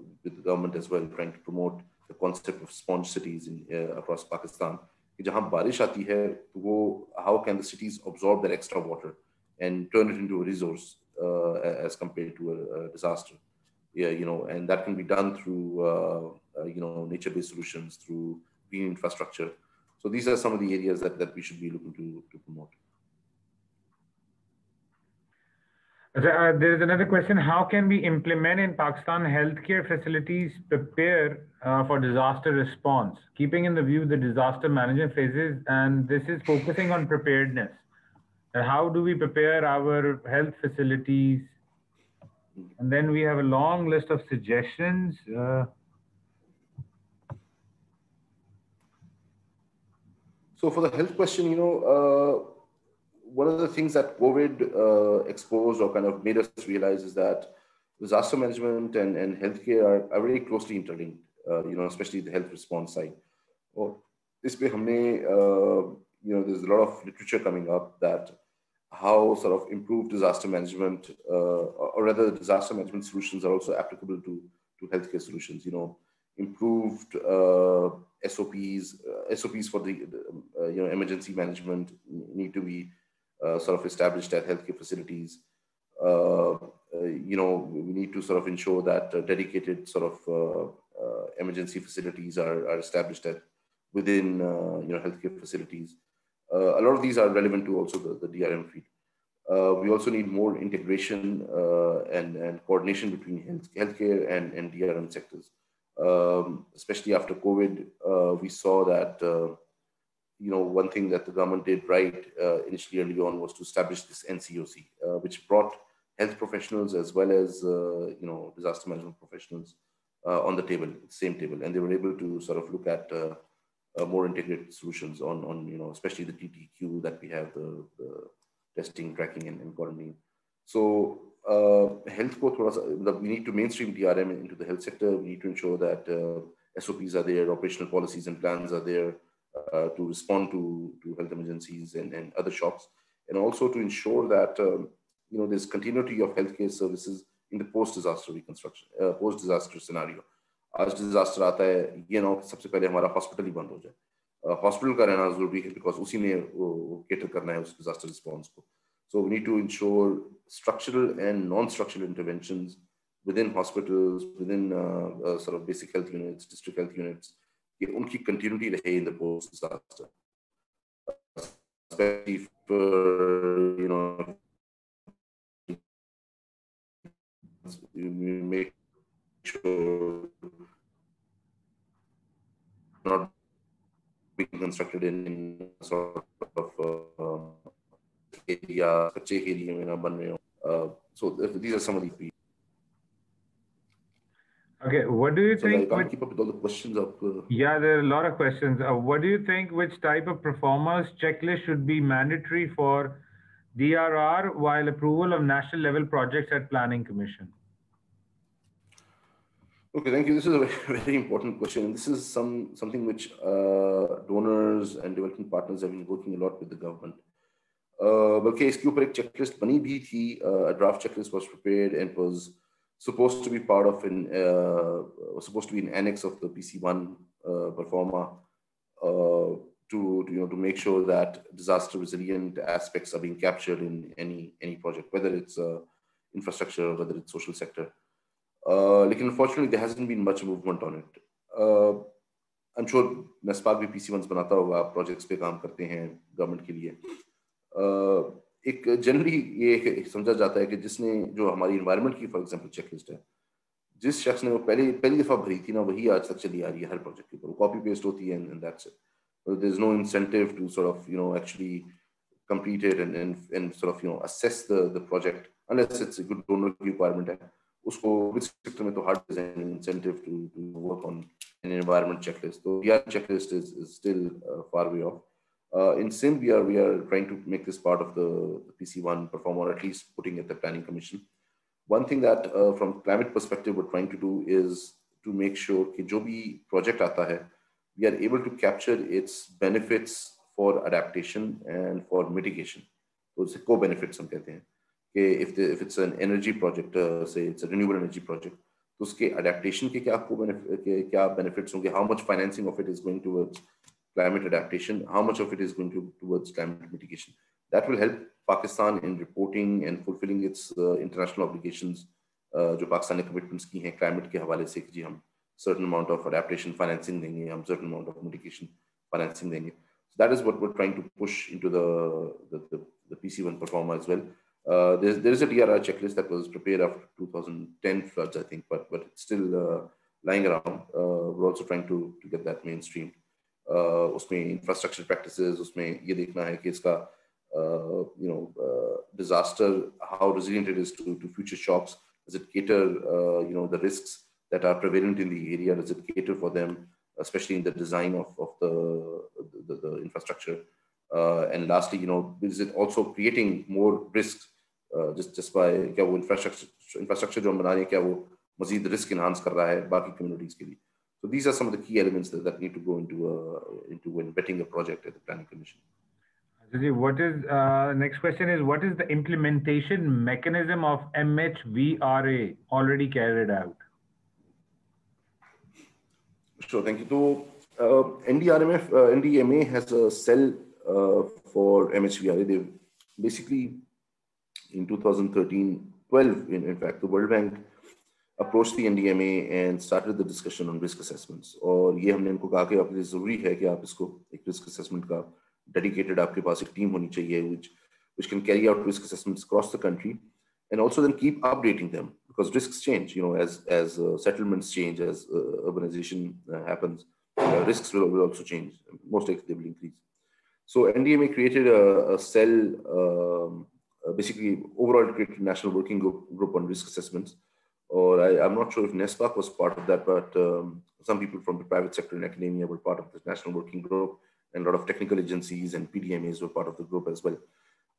government as well, trying to promote the concept of sponge cities across Pakistan. Jahan barish aati hai, how can the cities absorb that extra water and turn it into a resource as compared to a disaster? Yeah, and that can be done through nature-based solutions, through green infrastructure. So these are some of the areas that we should be looking to promote. There is another question. How can we implement in Pakistan healthcare facilities prepare for disaster response, keeping in the view the disaster management phases? And this is focusing on preparedness. And how do we prepare our health facilities? And then we have a long list of suggestions. So for the health question, one of the things that COVID exposed or kind of made us realize is that disaster management and healthcare are very closely interlinked, especially the health response side. Or this way, there's a lot of literature coming up that how sort of improved disaster management, or rather disaster management solutions are also applicable to healthcare solutions, improved SOPs for the emergency management need to be sort of established at healthcare facilities. We need to sort of ensure that dedicated sort of emergency facilities are established within healthcare facilities. A lot of these are relevant to also the DRM field. We also need more integration and coordination between healthcare and DRM sectors. Especially after COVID, we saw that one thing that the government did right initially early on was to establish this NCOC, which brought health professionals as well as disaster management professionals on the same table, and they were able to sort of look at more integrated solutions on especially the TTQ that we have, the testing, tracking, and quarantine. So health we need to mainstream DRM into the health sector. We need to ensure that SOPs are there, operational policies and plans are there to respond to health emergencies and other shocks, and also to ensure that there's continuity of healthcare services in the post-disaster reconstruction, post-disaster scenario. आज disaster आता है, सबसे पहले हमारा hospital ही बंद हो जाए. Hospital का रहना जरूरी है because उसी ने cater करना है उस disaster response को. So we need to ensure structural and non-structural interventions within hospitals, within sort of basic health units, district health units, कि उनकी continuity रहे in the post-disaster, especially for make sure not being constructed in sort of area, so these are some of the. Okay, what do you think? I can't keep up with all the questions up. Yeah, there are a lot of questions. What do you think? Which type of performance checklist should be mandatory for DRR while approval of national level projects at Planning Commission? Okay, thank you. This is a very, very important question. This is something which donors and development partners have been working a lot with the government. बल्कि इसके ऊपर एक checklist बनी भी थी. A draft checklist was prepared and was supposed to be part of supposed to be an annex of the PC1 performa to make sure that disaster resilient aspects are being captured in any project, whether it's infrastructure, whether it's social sector. Unfortunately, there hasn't been much movement on it. I'm sure NESPAC भी PC1s बनाता होगा, projects पे काम करते हैं government के लिए. एक जनरली ये समझा जाता है कि जिसने जो हमारी एनवायरनमेंट की फॉर एग्जांपल चेकलिस्ट है, जिस शख्स ने वो पहली दफा भरी थी ना, वही आज तक चली आ रही है हर प्रोजेक्ट के ऊपर. कॉपी पेस्ट होती है and that's it. There is no incentive to sort of actually complete it and sort of assess the project unless it's a good donor requirement है. उसको which sector में तो hard design incentive to work on an environment checklist. So yeah, checklist is still far way off. In Sindh, we are trying to make this part of the PC1 perform, or at least putting it the planning commission. One thing that from climate perspective we're trying to do is to make sure that jo bhi project aata hai, we are able to capture its benefits for adaptation and for mitigation. Those co-benefits हम कहते हैं कि if it's an energy project, say it's a renewable energy project, तो उसके adaptation के क्या benefits होंगे, how much financing of it is going towards climate adaptation, how much of it is going towards climate mitigation. That will help Pakistan in reporting and fulfilling its international obligations, जो पाकिस्तान ने commitments की हैं climate के हवाले से कि जी हम certain amount of adaptation financing देंगे, हम certain amount of mitigation financing देंगे. So that is what we're trying to push into the PC1 performer as well. There is a DRR checklist that was prepared after 2010 floods, I think, but it's still lying around. We're also trying to get that mainstream. उसमें infrastructure practices, उसमें ये देखना है कि इसका disaster, how resilient it is to future shocks. Does it cater the risks that are prevalent in the area? Does it cater for them, especially in the design of the infrastructure? And lastly, is it also creating more risks just by क्या वो infrastructure जो हम बना रहे हैं क्या वो मज़ीद risk enhance कर रहा है बाकी communities के लिए? So these are some of the key elements that need to go into when vetting a project at the planning commission. What is next question is what is the implementation mechanism of MHVRA already carried out? Sure, thank you. So NDMA has a cell for MHVRA. They basically in 2013-12, in fact, the World Bank approached the NDMA and started the discussion on risk assessments. और ये हमने इनको कहा कि आपके लिए ज़रूरी है कि आप इसको एक risk assessment का dedicated आपके पास एक team होनी चाहिए which can carry out risk assessments across the country and also then keep updating them because risks change. As settlements change, as urbanization happens, risks will also change. Most likely they will increase. So NDMA created a cell, basically overall created a national working group on risk assessments. Or I'm not sure if NESPAC was part of that, but some people from the private sector and academia were part of the national working group, and a lot of technical agencies and PDMAs were part of the group as well.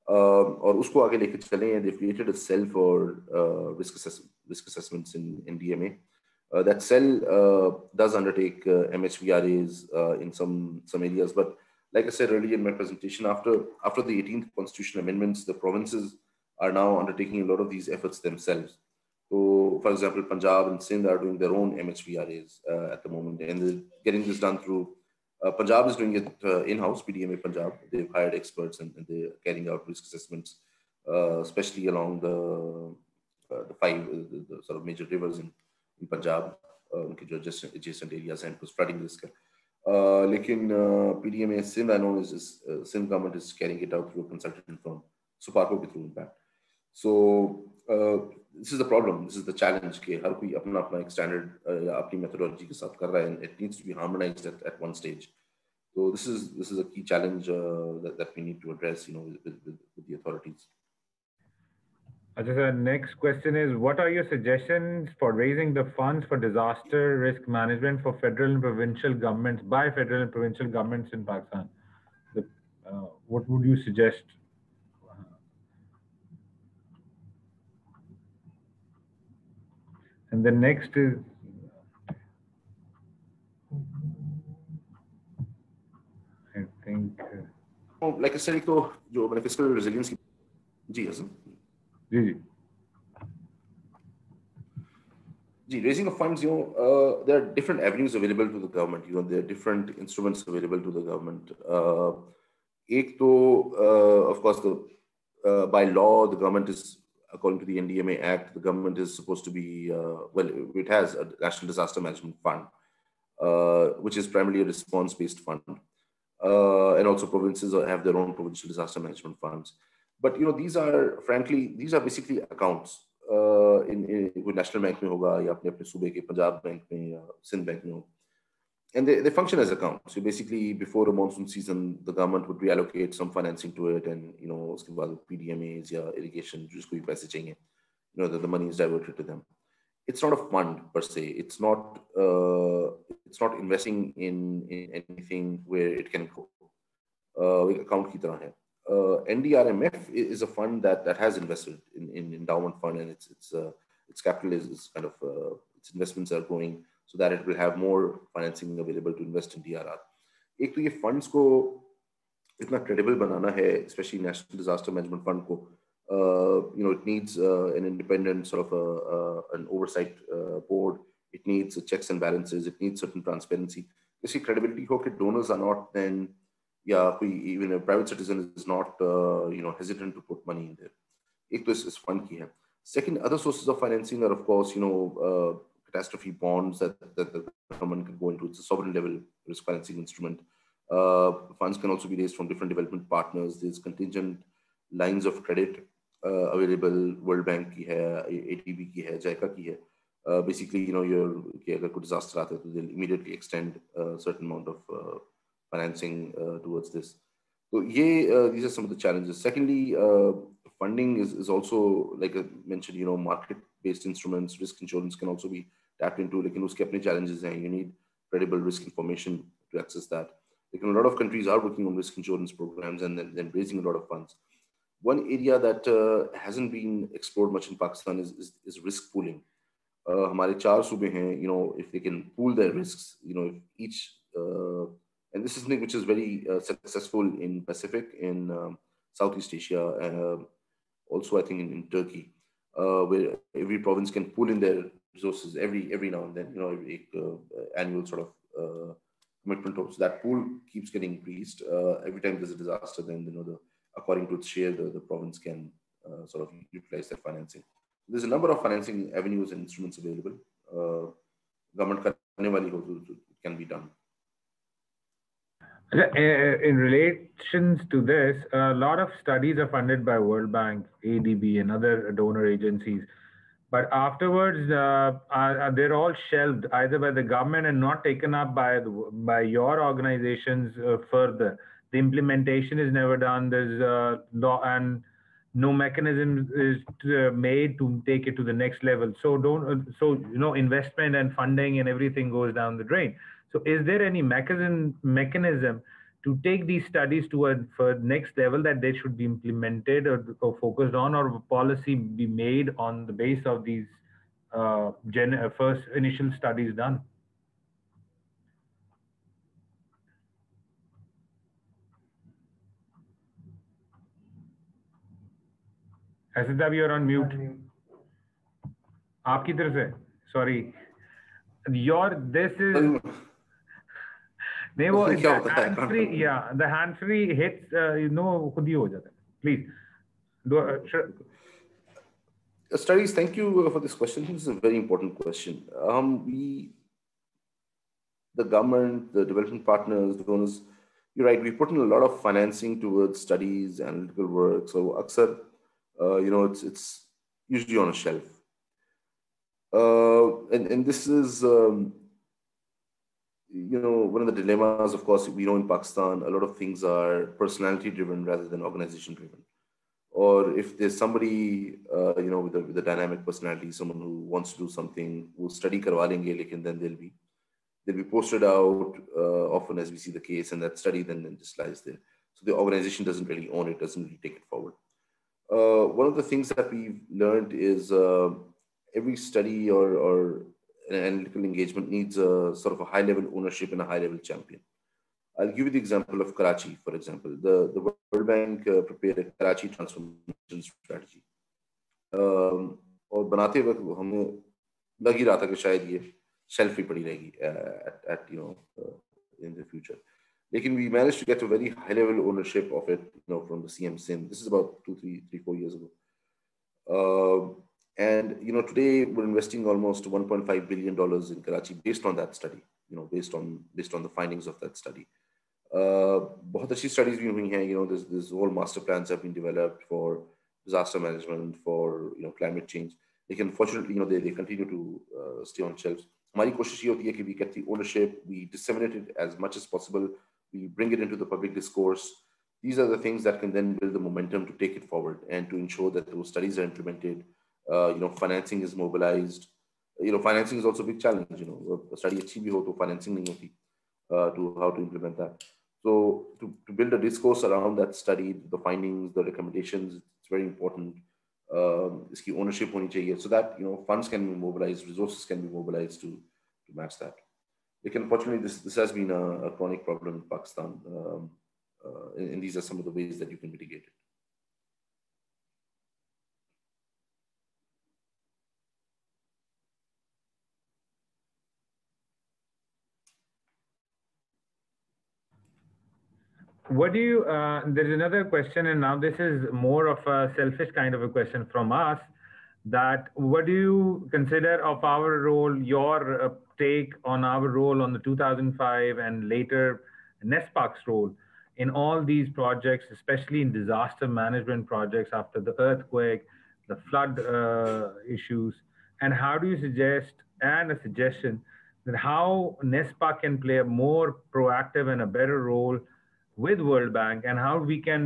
और उसको आगे लेके चले हैं. They've created a cell for risk assessments in NDMA. That cell does undertake MHVRAs in some areas, but like I said earlier in my presentation, after the 18th constitutional amendments, the provinces are now undertaking a lot of these efforts themselves. So, for example, Punjab and Sindh are doing their own MHVRAs at the moment, and they're getting this done through. Punjab is doing it in-house, PDMA Punjab. They've hired experts and they're carrying out risk assessments, especially along the five the sort of major rivers in Punjab, उनके जो adjacent areas and flooding risk. लेकिन PDMA Sindh, I know is Sindh government is carrying it out through a consultant firm, Suparco के through in fact. So this is the problem. This is the challenge. कि हर कोई अपना एक standard या अपनी methodology के साथ कर रहा है, and it needs to be harmonized at one stage. So this is a key challenge that we need to address, with the authorities. The next question is, what are your suggestions for raising the funds for disaster risk management for federal and provincial governments by federal and provincial governments in Pakistan? What would you suggest? And the next is, I think. Like I said, जो मैंने fiscal resilience की, जी Hasan. Raising of funds, there are different avenues available to the government. There are different instruments available to the government. एक तो, of course, by law, the government is, according to the NDMA Act, the government is supposed to be, it has a National Disaster Management Fund, which is primarily a response-based fund. And also provinces have their own provincial disaster management funds. But, these are basically accounts. कोई national bank में होगा या अपने सूबे के Punjab bank में या Sindh bank में हो, and they function as accounts. So basically, before a monsoon season, the government would reallocate some financing to it, and उसके बाद PDMAs या irrigation जिसको भी पैसे चाहिए, the money is diverted to them. It's not a fund per se. It's not investing in anything where it can go. एक account की तरह है. NDRMF is a fund that has invested in endowment fund, and its capital is kind of its investments are growing so that it will have more financing available to invest in DRR. एक तो ये funds को इतना credible बनाना है, especially National Disaster Management Fund को, it needs an independent sort of an oversight board. It needs checks and balances. It needs certain transparency. इसकी credibility हो कि donors are not then, even a private citizen is not hesitant to put money in there. एक तो इस fund की है. Second, other sources of financing are, of course, catastrophe bonds that the government can go into. It's a sovereign level risk financing instrument. Funds can also be raised from different development partners. There's contingent lines of credit available. World Bank की है, ADB की है, JICA की है. Basically, अगर कोई disaster आता है, तो they'll immediately extend a certain amount of financing towards this. So these are some of the challenges. Secondly, funding is also, like I mentioned, market-based instruments. Risk insurance can also be tapped into. Like, uske apne challenges hain. You need credible risk information to access that. Like, a lot of countries are working on risk insurance programs and then raising a lot of funds. One area that hasn't been explored much in Pakistan is risk pooling. हमारे 4 सूबे हैं, if they can pool their risks, if each and this is something which is very successful in Pacific, in Southeast Asia, also I think in Turkey, where every province can pool in their resources every now and then, every annual sort of commitment. So that pool keeps getting increased. Every time there's a disaster, then according to its share, the province can sort of utilize that financing. There's a number of financing avenues and instruments available. Government karne wali ho, it can be done. In relations to this, a lot of studies are funded by World Bank, ADB, and other donor agencies. But afterwards, they're all shelved either by the government and not taken up by your organizations further. The implementation is never done. There's law and no mechanism is made to take it to the next level. So investment and funding and everything goes down the drain. So is there any mechanism to take these studies to a next level that they should be implemented or focused on, or policy be made on the base of these first initial studies done? Asad, you're on mute. आपकी तरफ से, sorry. This is. The hand-free, the hand-free hits, खुद ही हो जाता है. Please. Studies, thank you for this question. This is a very important question. The government, the development partners, the donors, you're right, we put in a lot of financing towards studies, analytical work. So, aksar, it's usually on a shelf. And this is, one of the dilemmas, of course, we know in Pakistan, a lot of things are personality driven rather than organization driven. Or if there's somebody, with a dynamic personality, someone who wants to do something, who study karwa lenge, then they'll be posted out often, as we see the case, and that study then just lies there. So the organization doesn't really own it, doesn't really take it forward. One of the things that we've learned is every study or an analytical engagement needs a sort of a high-level ownership and a high-level champion. I'll give you the example of Karachi, for example. The World Bank prepared a Karachi transformation strategy. और बनाते वक्त हमें लग ही रहा था कि शायद ये shelf ही पड़ी रहेगी in the future. Lekin we managed to get a very high-level ownership of it, from the CM Sindh. This is about 4 years ago. And today we're investing almost $1.5 billion in Karachi based on that study. Based on the findings of that study. बहुत अच्छी studies भी हुई हैं. There's whole master plans have been developed for disaster management, for climate change. Unfortunately, they continue to stay on shelves. हमारी कोशिश ये होती है कि we get the ownership, we disseminate it as much as possible, we bring it into the public discourse. These are the things that can then build the momentum to take it forward and to ensure that those studies are implemented. Financing is mobilized. Financing is also a big challenge. A study अच्छी भी हो तो financing नहीं होती to how to implement that. So to build a discourse around that study, the findings, the recommendations, it's very important. Iski ownership honi chahiye, so that funds can be mobilized, resources can be mobilized to match that. Like, unfortunately, this has been a chronic problem in Pakistan, and these are some of the ways that you can mitigate it. What do you, there's another question, and now this is more of a selfish kind of a question from us, that what do you consider of our role, your take on our role on the 2005 and later NESPAC's role in all these projects, especially in disaster management projects after the earthquake, the flood issues, and how do you suggest, and a suggestion, that how NESPAC can play a more proactive and a better role with World Bank, and how we can,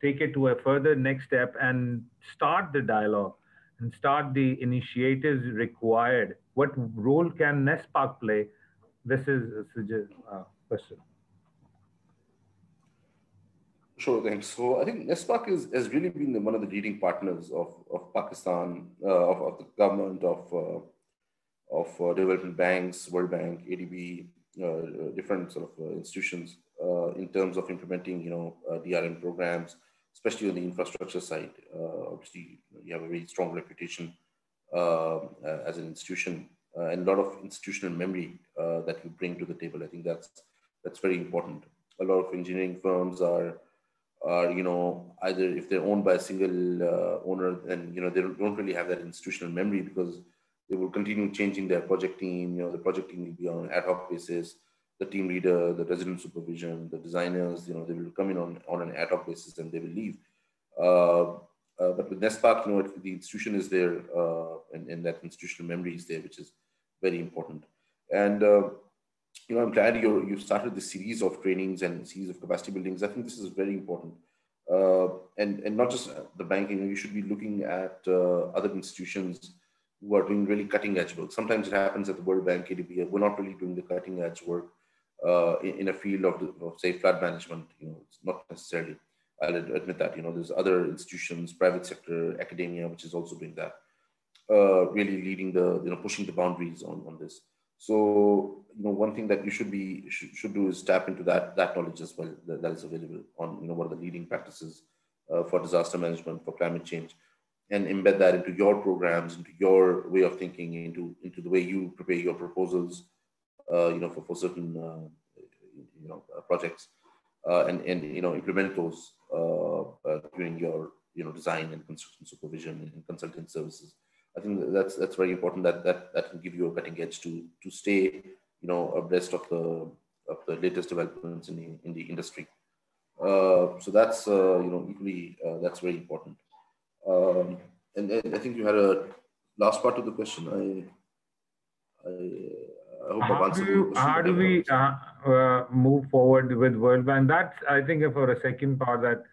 take it to a further next step and start the dialogue and start the initiatives required. What role can NESPAC play? This is a question. Sure, thanks. So I think NESPAC has really been one of the leading partners of Pakistan, of the government, of development banks, World Bank, ADB, different sort of institutions in terms of implementing, DRM programs, especially on the infrastructure side. Obviously, you have a very strong reputation as an institution, and a lot of institutional memory that you bring to the table. I think that's very important. A lot of engineering firms are either, if they're owned by a single owner, then they don't really have that institutional memory, because they will continue changing their project team. The project team will be on an ad hoc basis. The team leader, the resident supervision, the designers, they will come in on an ad hoc basis and they will leave. But with NESPAC, the institution is there, and that institutional memory is there, which is very important. And I'm glad you've started this series of trainings and series of capacity buildings. I think this is very important. And not just the banking, you should be looking at other institutions who are doing really cutting edge work. Sometimes it happens at the World Bank, ADB, we're not really doing the cutting edge work in a field of say, flood management. It's not necessarily, I'll admit that, there's other institutions, private sector, academia, which is also doing that, really leading pushing the boundaries on this. So, one thing that you should do is tap into that knowledge as well, that is available on, what are the leading practices for disaster management, for climate change, and embed that into your programs, into your way of thinking, into the way you prepare your proposals, for certain, projects, and implement those during your, design and construction supervision and consulting services. I think that's very important. That can give you a cutting edge to stay, abreast of the latest developments in the industry. So that's equally that's very important. And I think you had a last part of the question. I hope I've answered the question. How do we move forward with World Bank? That's, I think, for a second part, that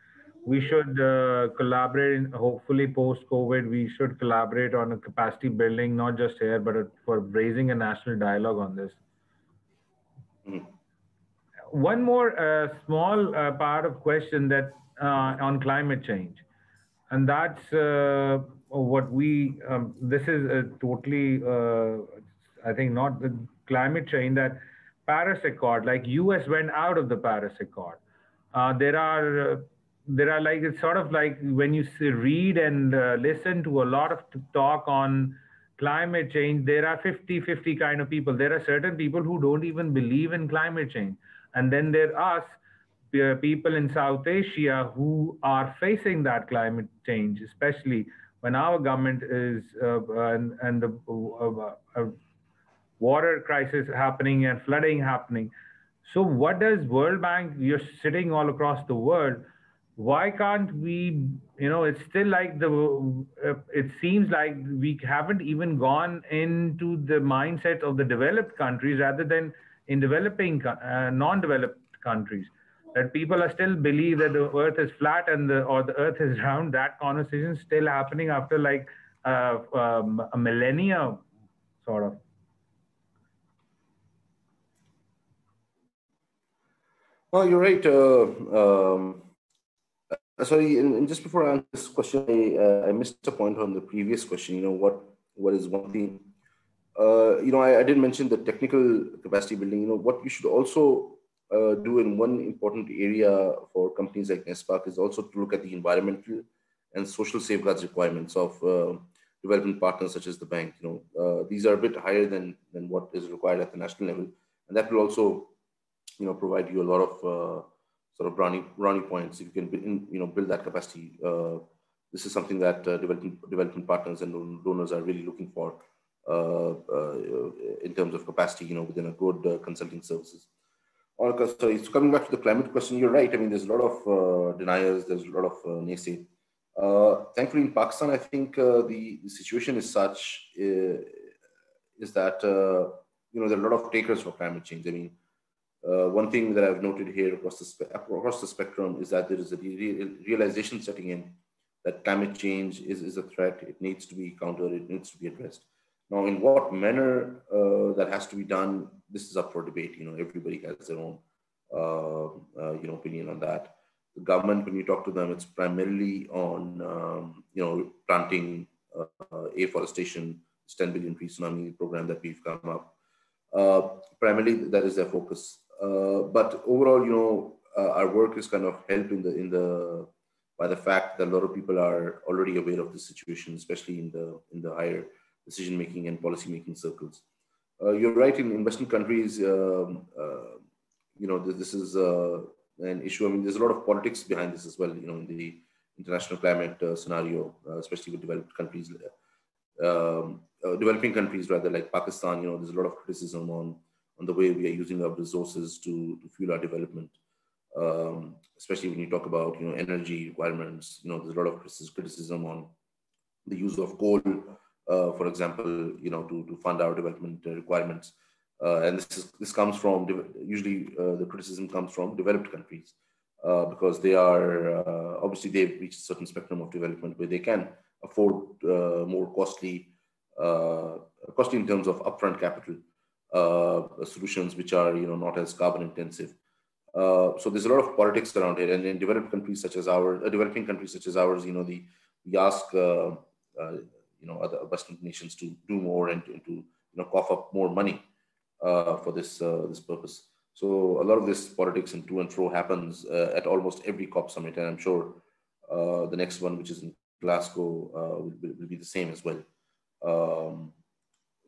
we should collaborate. Hopefully, post-COVID, we should collaborate on a capacity building, not just here, but for raising a national dialogue on this. Mm-hmm. One more small part of question that on climate change, and that's what we. This is totally, I think, not the climate change, that Paris Accord. Like US went out of the Paris Accord. There are like, it's sort of like when you read and listen to a lot of talk on climate change, there are 50-50 kind of people. There are certain people who don't even believe in climate change. And then there are us, people in South Asia, who are facing that climate change, especially when our government is, and the water crisis happening and flooding happening. So what does World Bank, you're sitting all across the world, why can't we, it's still like it seems like we haven't even gone into the mindset of the developed countries rather than in developing, non-developed countries. That people are still believe that the earth is flat or the earth is round. That conversation is still happening after like a millennia, sort of. Oh, you're right. Sorry, and just before I answer this question, I missed a point on the previous question. What is one thing? I did mention the technical capacity building. What you should also do in one important area for companies like NESPAC is also to look at the environmental and social safeguards requirements of development partners such as the bank. These are a bit higher than what is required at the national level, and that will also provide you a lot of sort of brownie points if you can build that capacity. This is something that development partners and donors are really looking for uh, uh, in terms of capacity, within a good consulting services. Sorry, so coming back to the climate question, you're right. I mean, there's a lot of deniers, there's a lot of naysay. Thankfully, in Pakistan, I think the situation is such is that there are a lot of takers for climate change. I mean, one thing that I've noted here across the spectrum is that there is a realization setting in that climate change is a threat. It needs to be countered. It needs to be addressed. Now, in what manner that has to be done, this is up for debate. Everybody has their own opinion on that. The government, when you talk to them, it's primarily on planting, afforestation, 10 billion tree tsunami program that we've come up. Primarily, that is their focus. But overall, our work is kind of helped by the fact that a lot of people are already aware of the situation, especially in the higher decision making and policy making circles. You're right. In Western countries, this is an issue. I mean, there's a lot of politics behind this as well. In the international climate scenario, especially with developing countries rather, like Pakistan. There's a lot of criticism on the way we are using our resources to fuel our development. Especially when you talk about energy requirements. There's a lot of criticism on the use of coal, for example, to fund our development requirements. And this comes from usually the criticism comes from developed countries because they are obviously they've reached a certain spectrum of development where they can afford more costly in terms of upfront capital solutions which are not as carbon intensive. So there's a lot of politics around it, and in developing countries such as ours, we ask other Western nations to do more and to cough up more money for this purpose. So a lot of this politics and to and fro happens at almost every COP summit, and I'm sure the next one, which is in Glasgow, will be the same as well.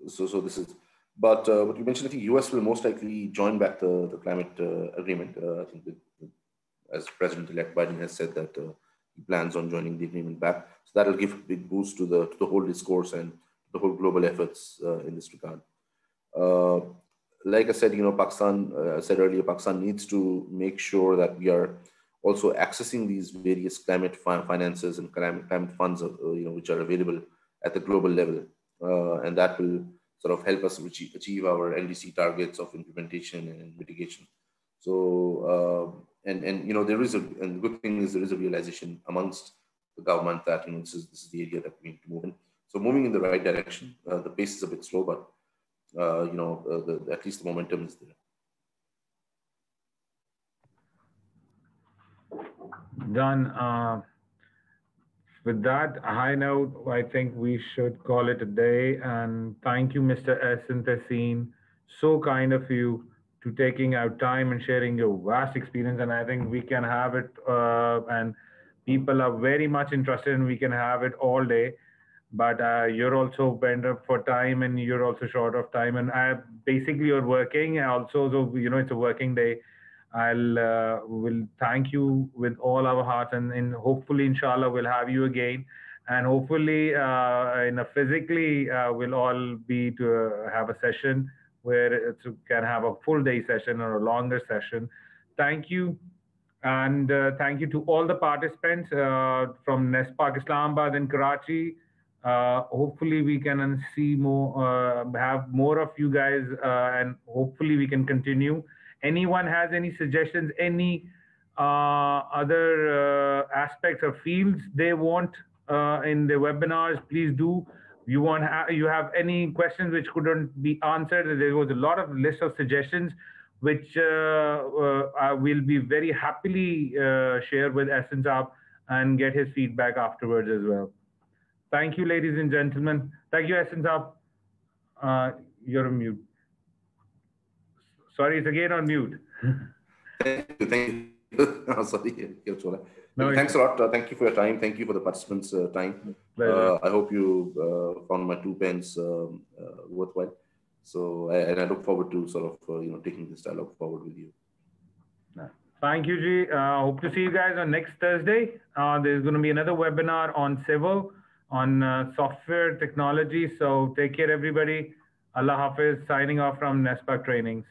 So this is. But what you mentioned, I think US will most likely join back the climate agreement. I think as President-elect Biden has said that he plans on joining the agreement back. So that'll give a big boost to the whole discourse and the whole global efforts in this regard. Like I said, Pakistan, I said earlier, Pakistan needs to make sure that we are also accessing these various climate finances and climate funds, which are available at the global level. And that will sort of help us achieve our NDC targets of implementation and mitigation. So, and the good thing is there is a realization amongst the government that this is the area that we need to move in. So moving in the right direction. The pace is a bit slow, but at least the momentum is there. Done. With that high note, I think we should call it a day. And thank you, Mr. Ahsan Tehsin. So kind of you to taking out time and sharing your vast experience. And I think we can have it, and people are very much interested, and we can have it all day. But you're also bent up for time, and you're also short of time. And basically you're working also, so it's a working day. I'll will thank you with all our hearts, and hopefully, inshallah, we'll have you again, and hopefully, in a physically, we'll all be to have a session where it can have a full day session or a longer session. Thank you, and thank you to all the participants from NESPAC Islamabad and Karachi. Hopefully, we can see more, have more of you guys, and hopefully, we can continue. Anyone has any suggestions, any other aspects or fields they want in the webinars, please do. You have any questions which couldn't be answered? There was a lot of list of suggestions which I will be very happily share with Ahsan Saab and get his feedback afterwards as well. Thank you, ladies and gentlemen. Thank you, Ahsan Saab. You're on mute. Sorry, it's again on mute. Thank you. Sorry. No, thanks a lot. Thank you for your time. Thank you for the participants' time. I hope you found my 2 pence worthwhile. So, and I look forward to sort of taking this dialogue forward with you. Thank you, Ji. Hope to see you guys on next Thursday. There's going to be another webinar on civil, on software technology. So take care, everybody. Allah Hafiz, signing off from NESPAC Trainings.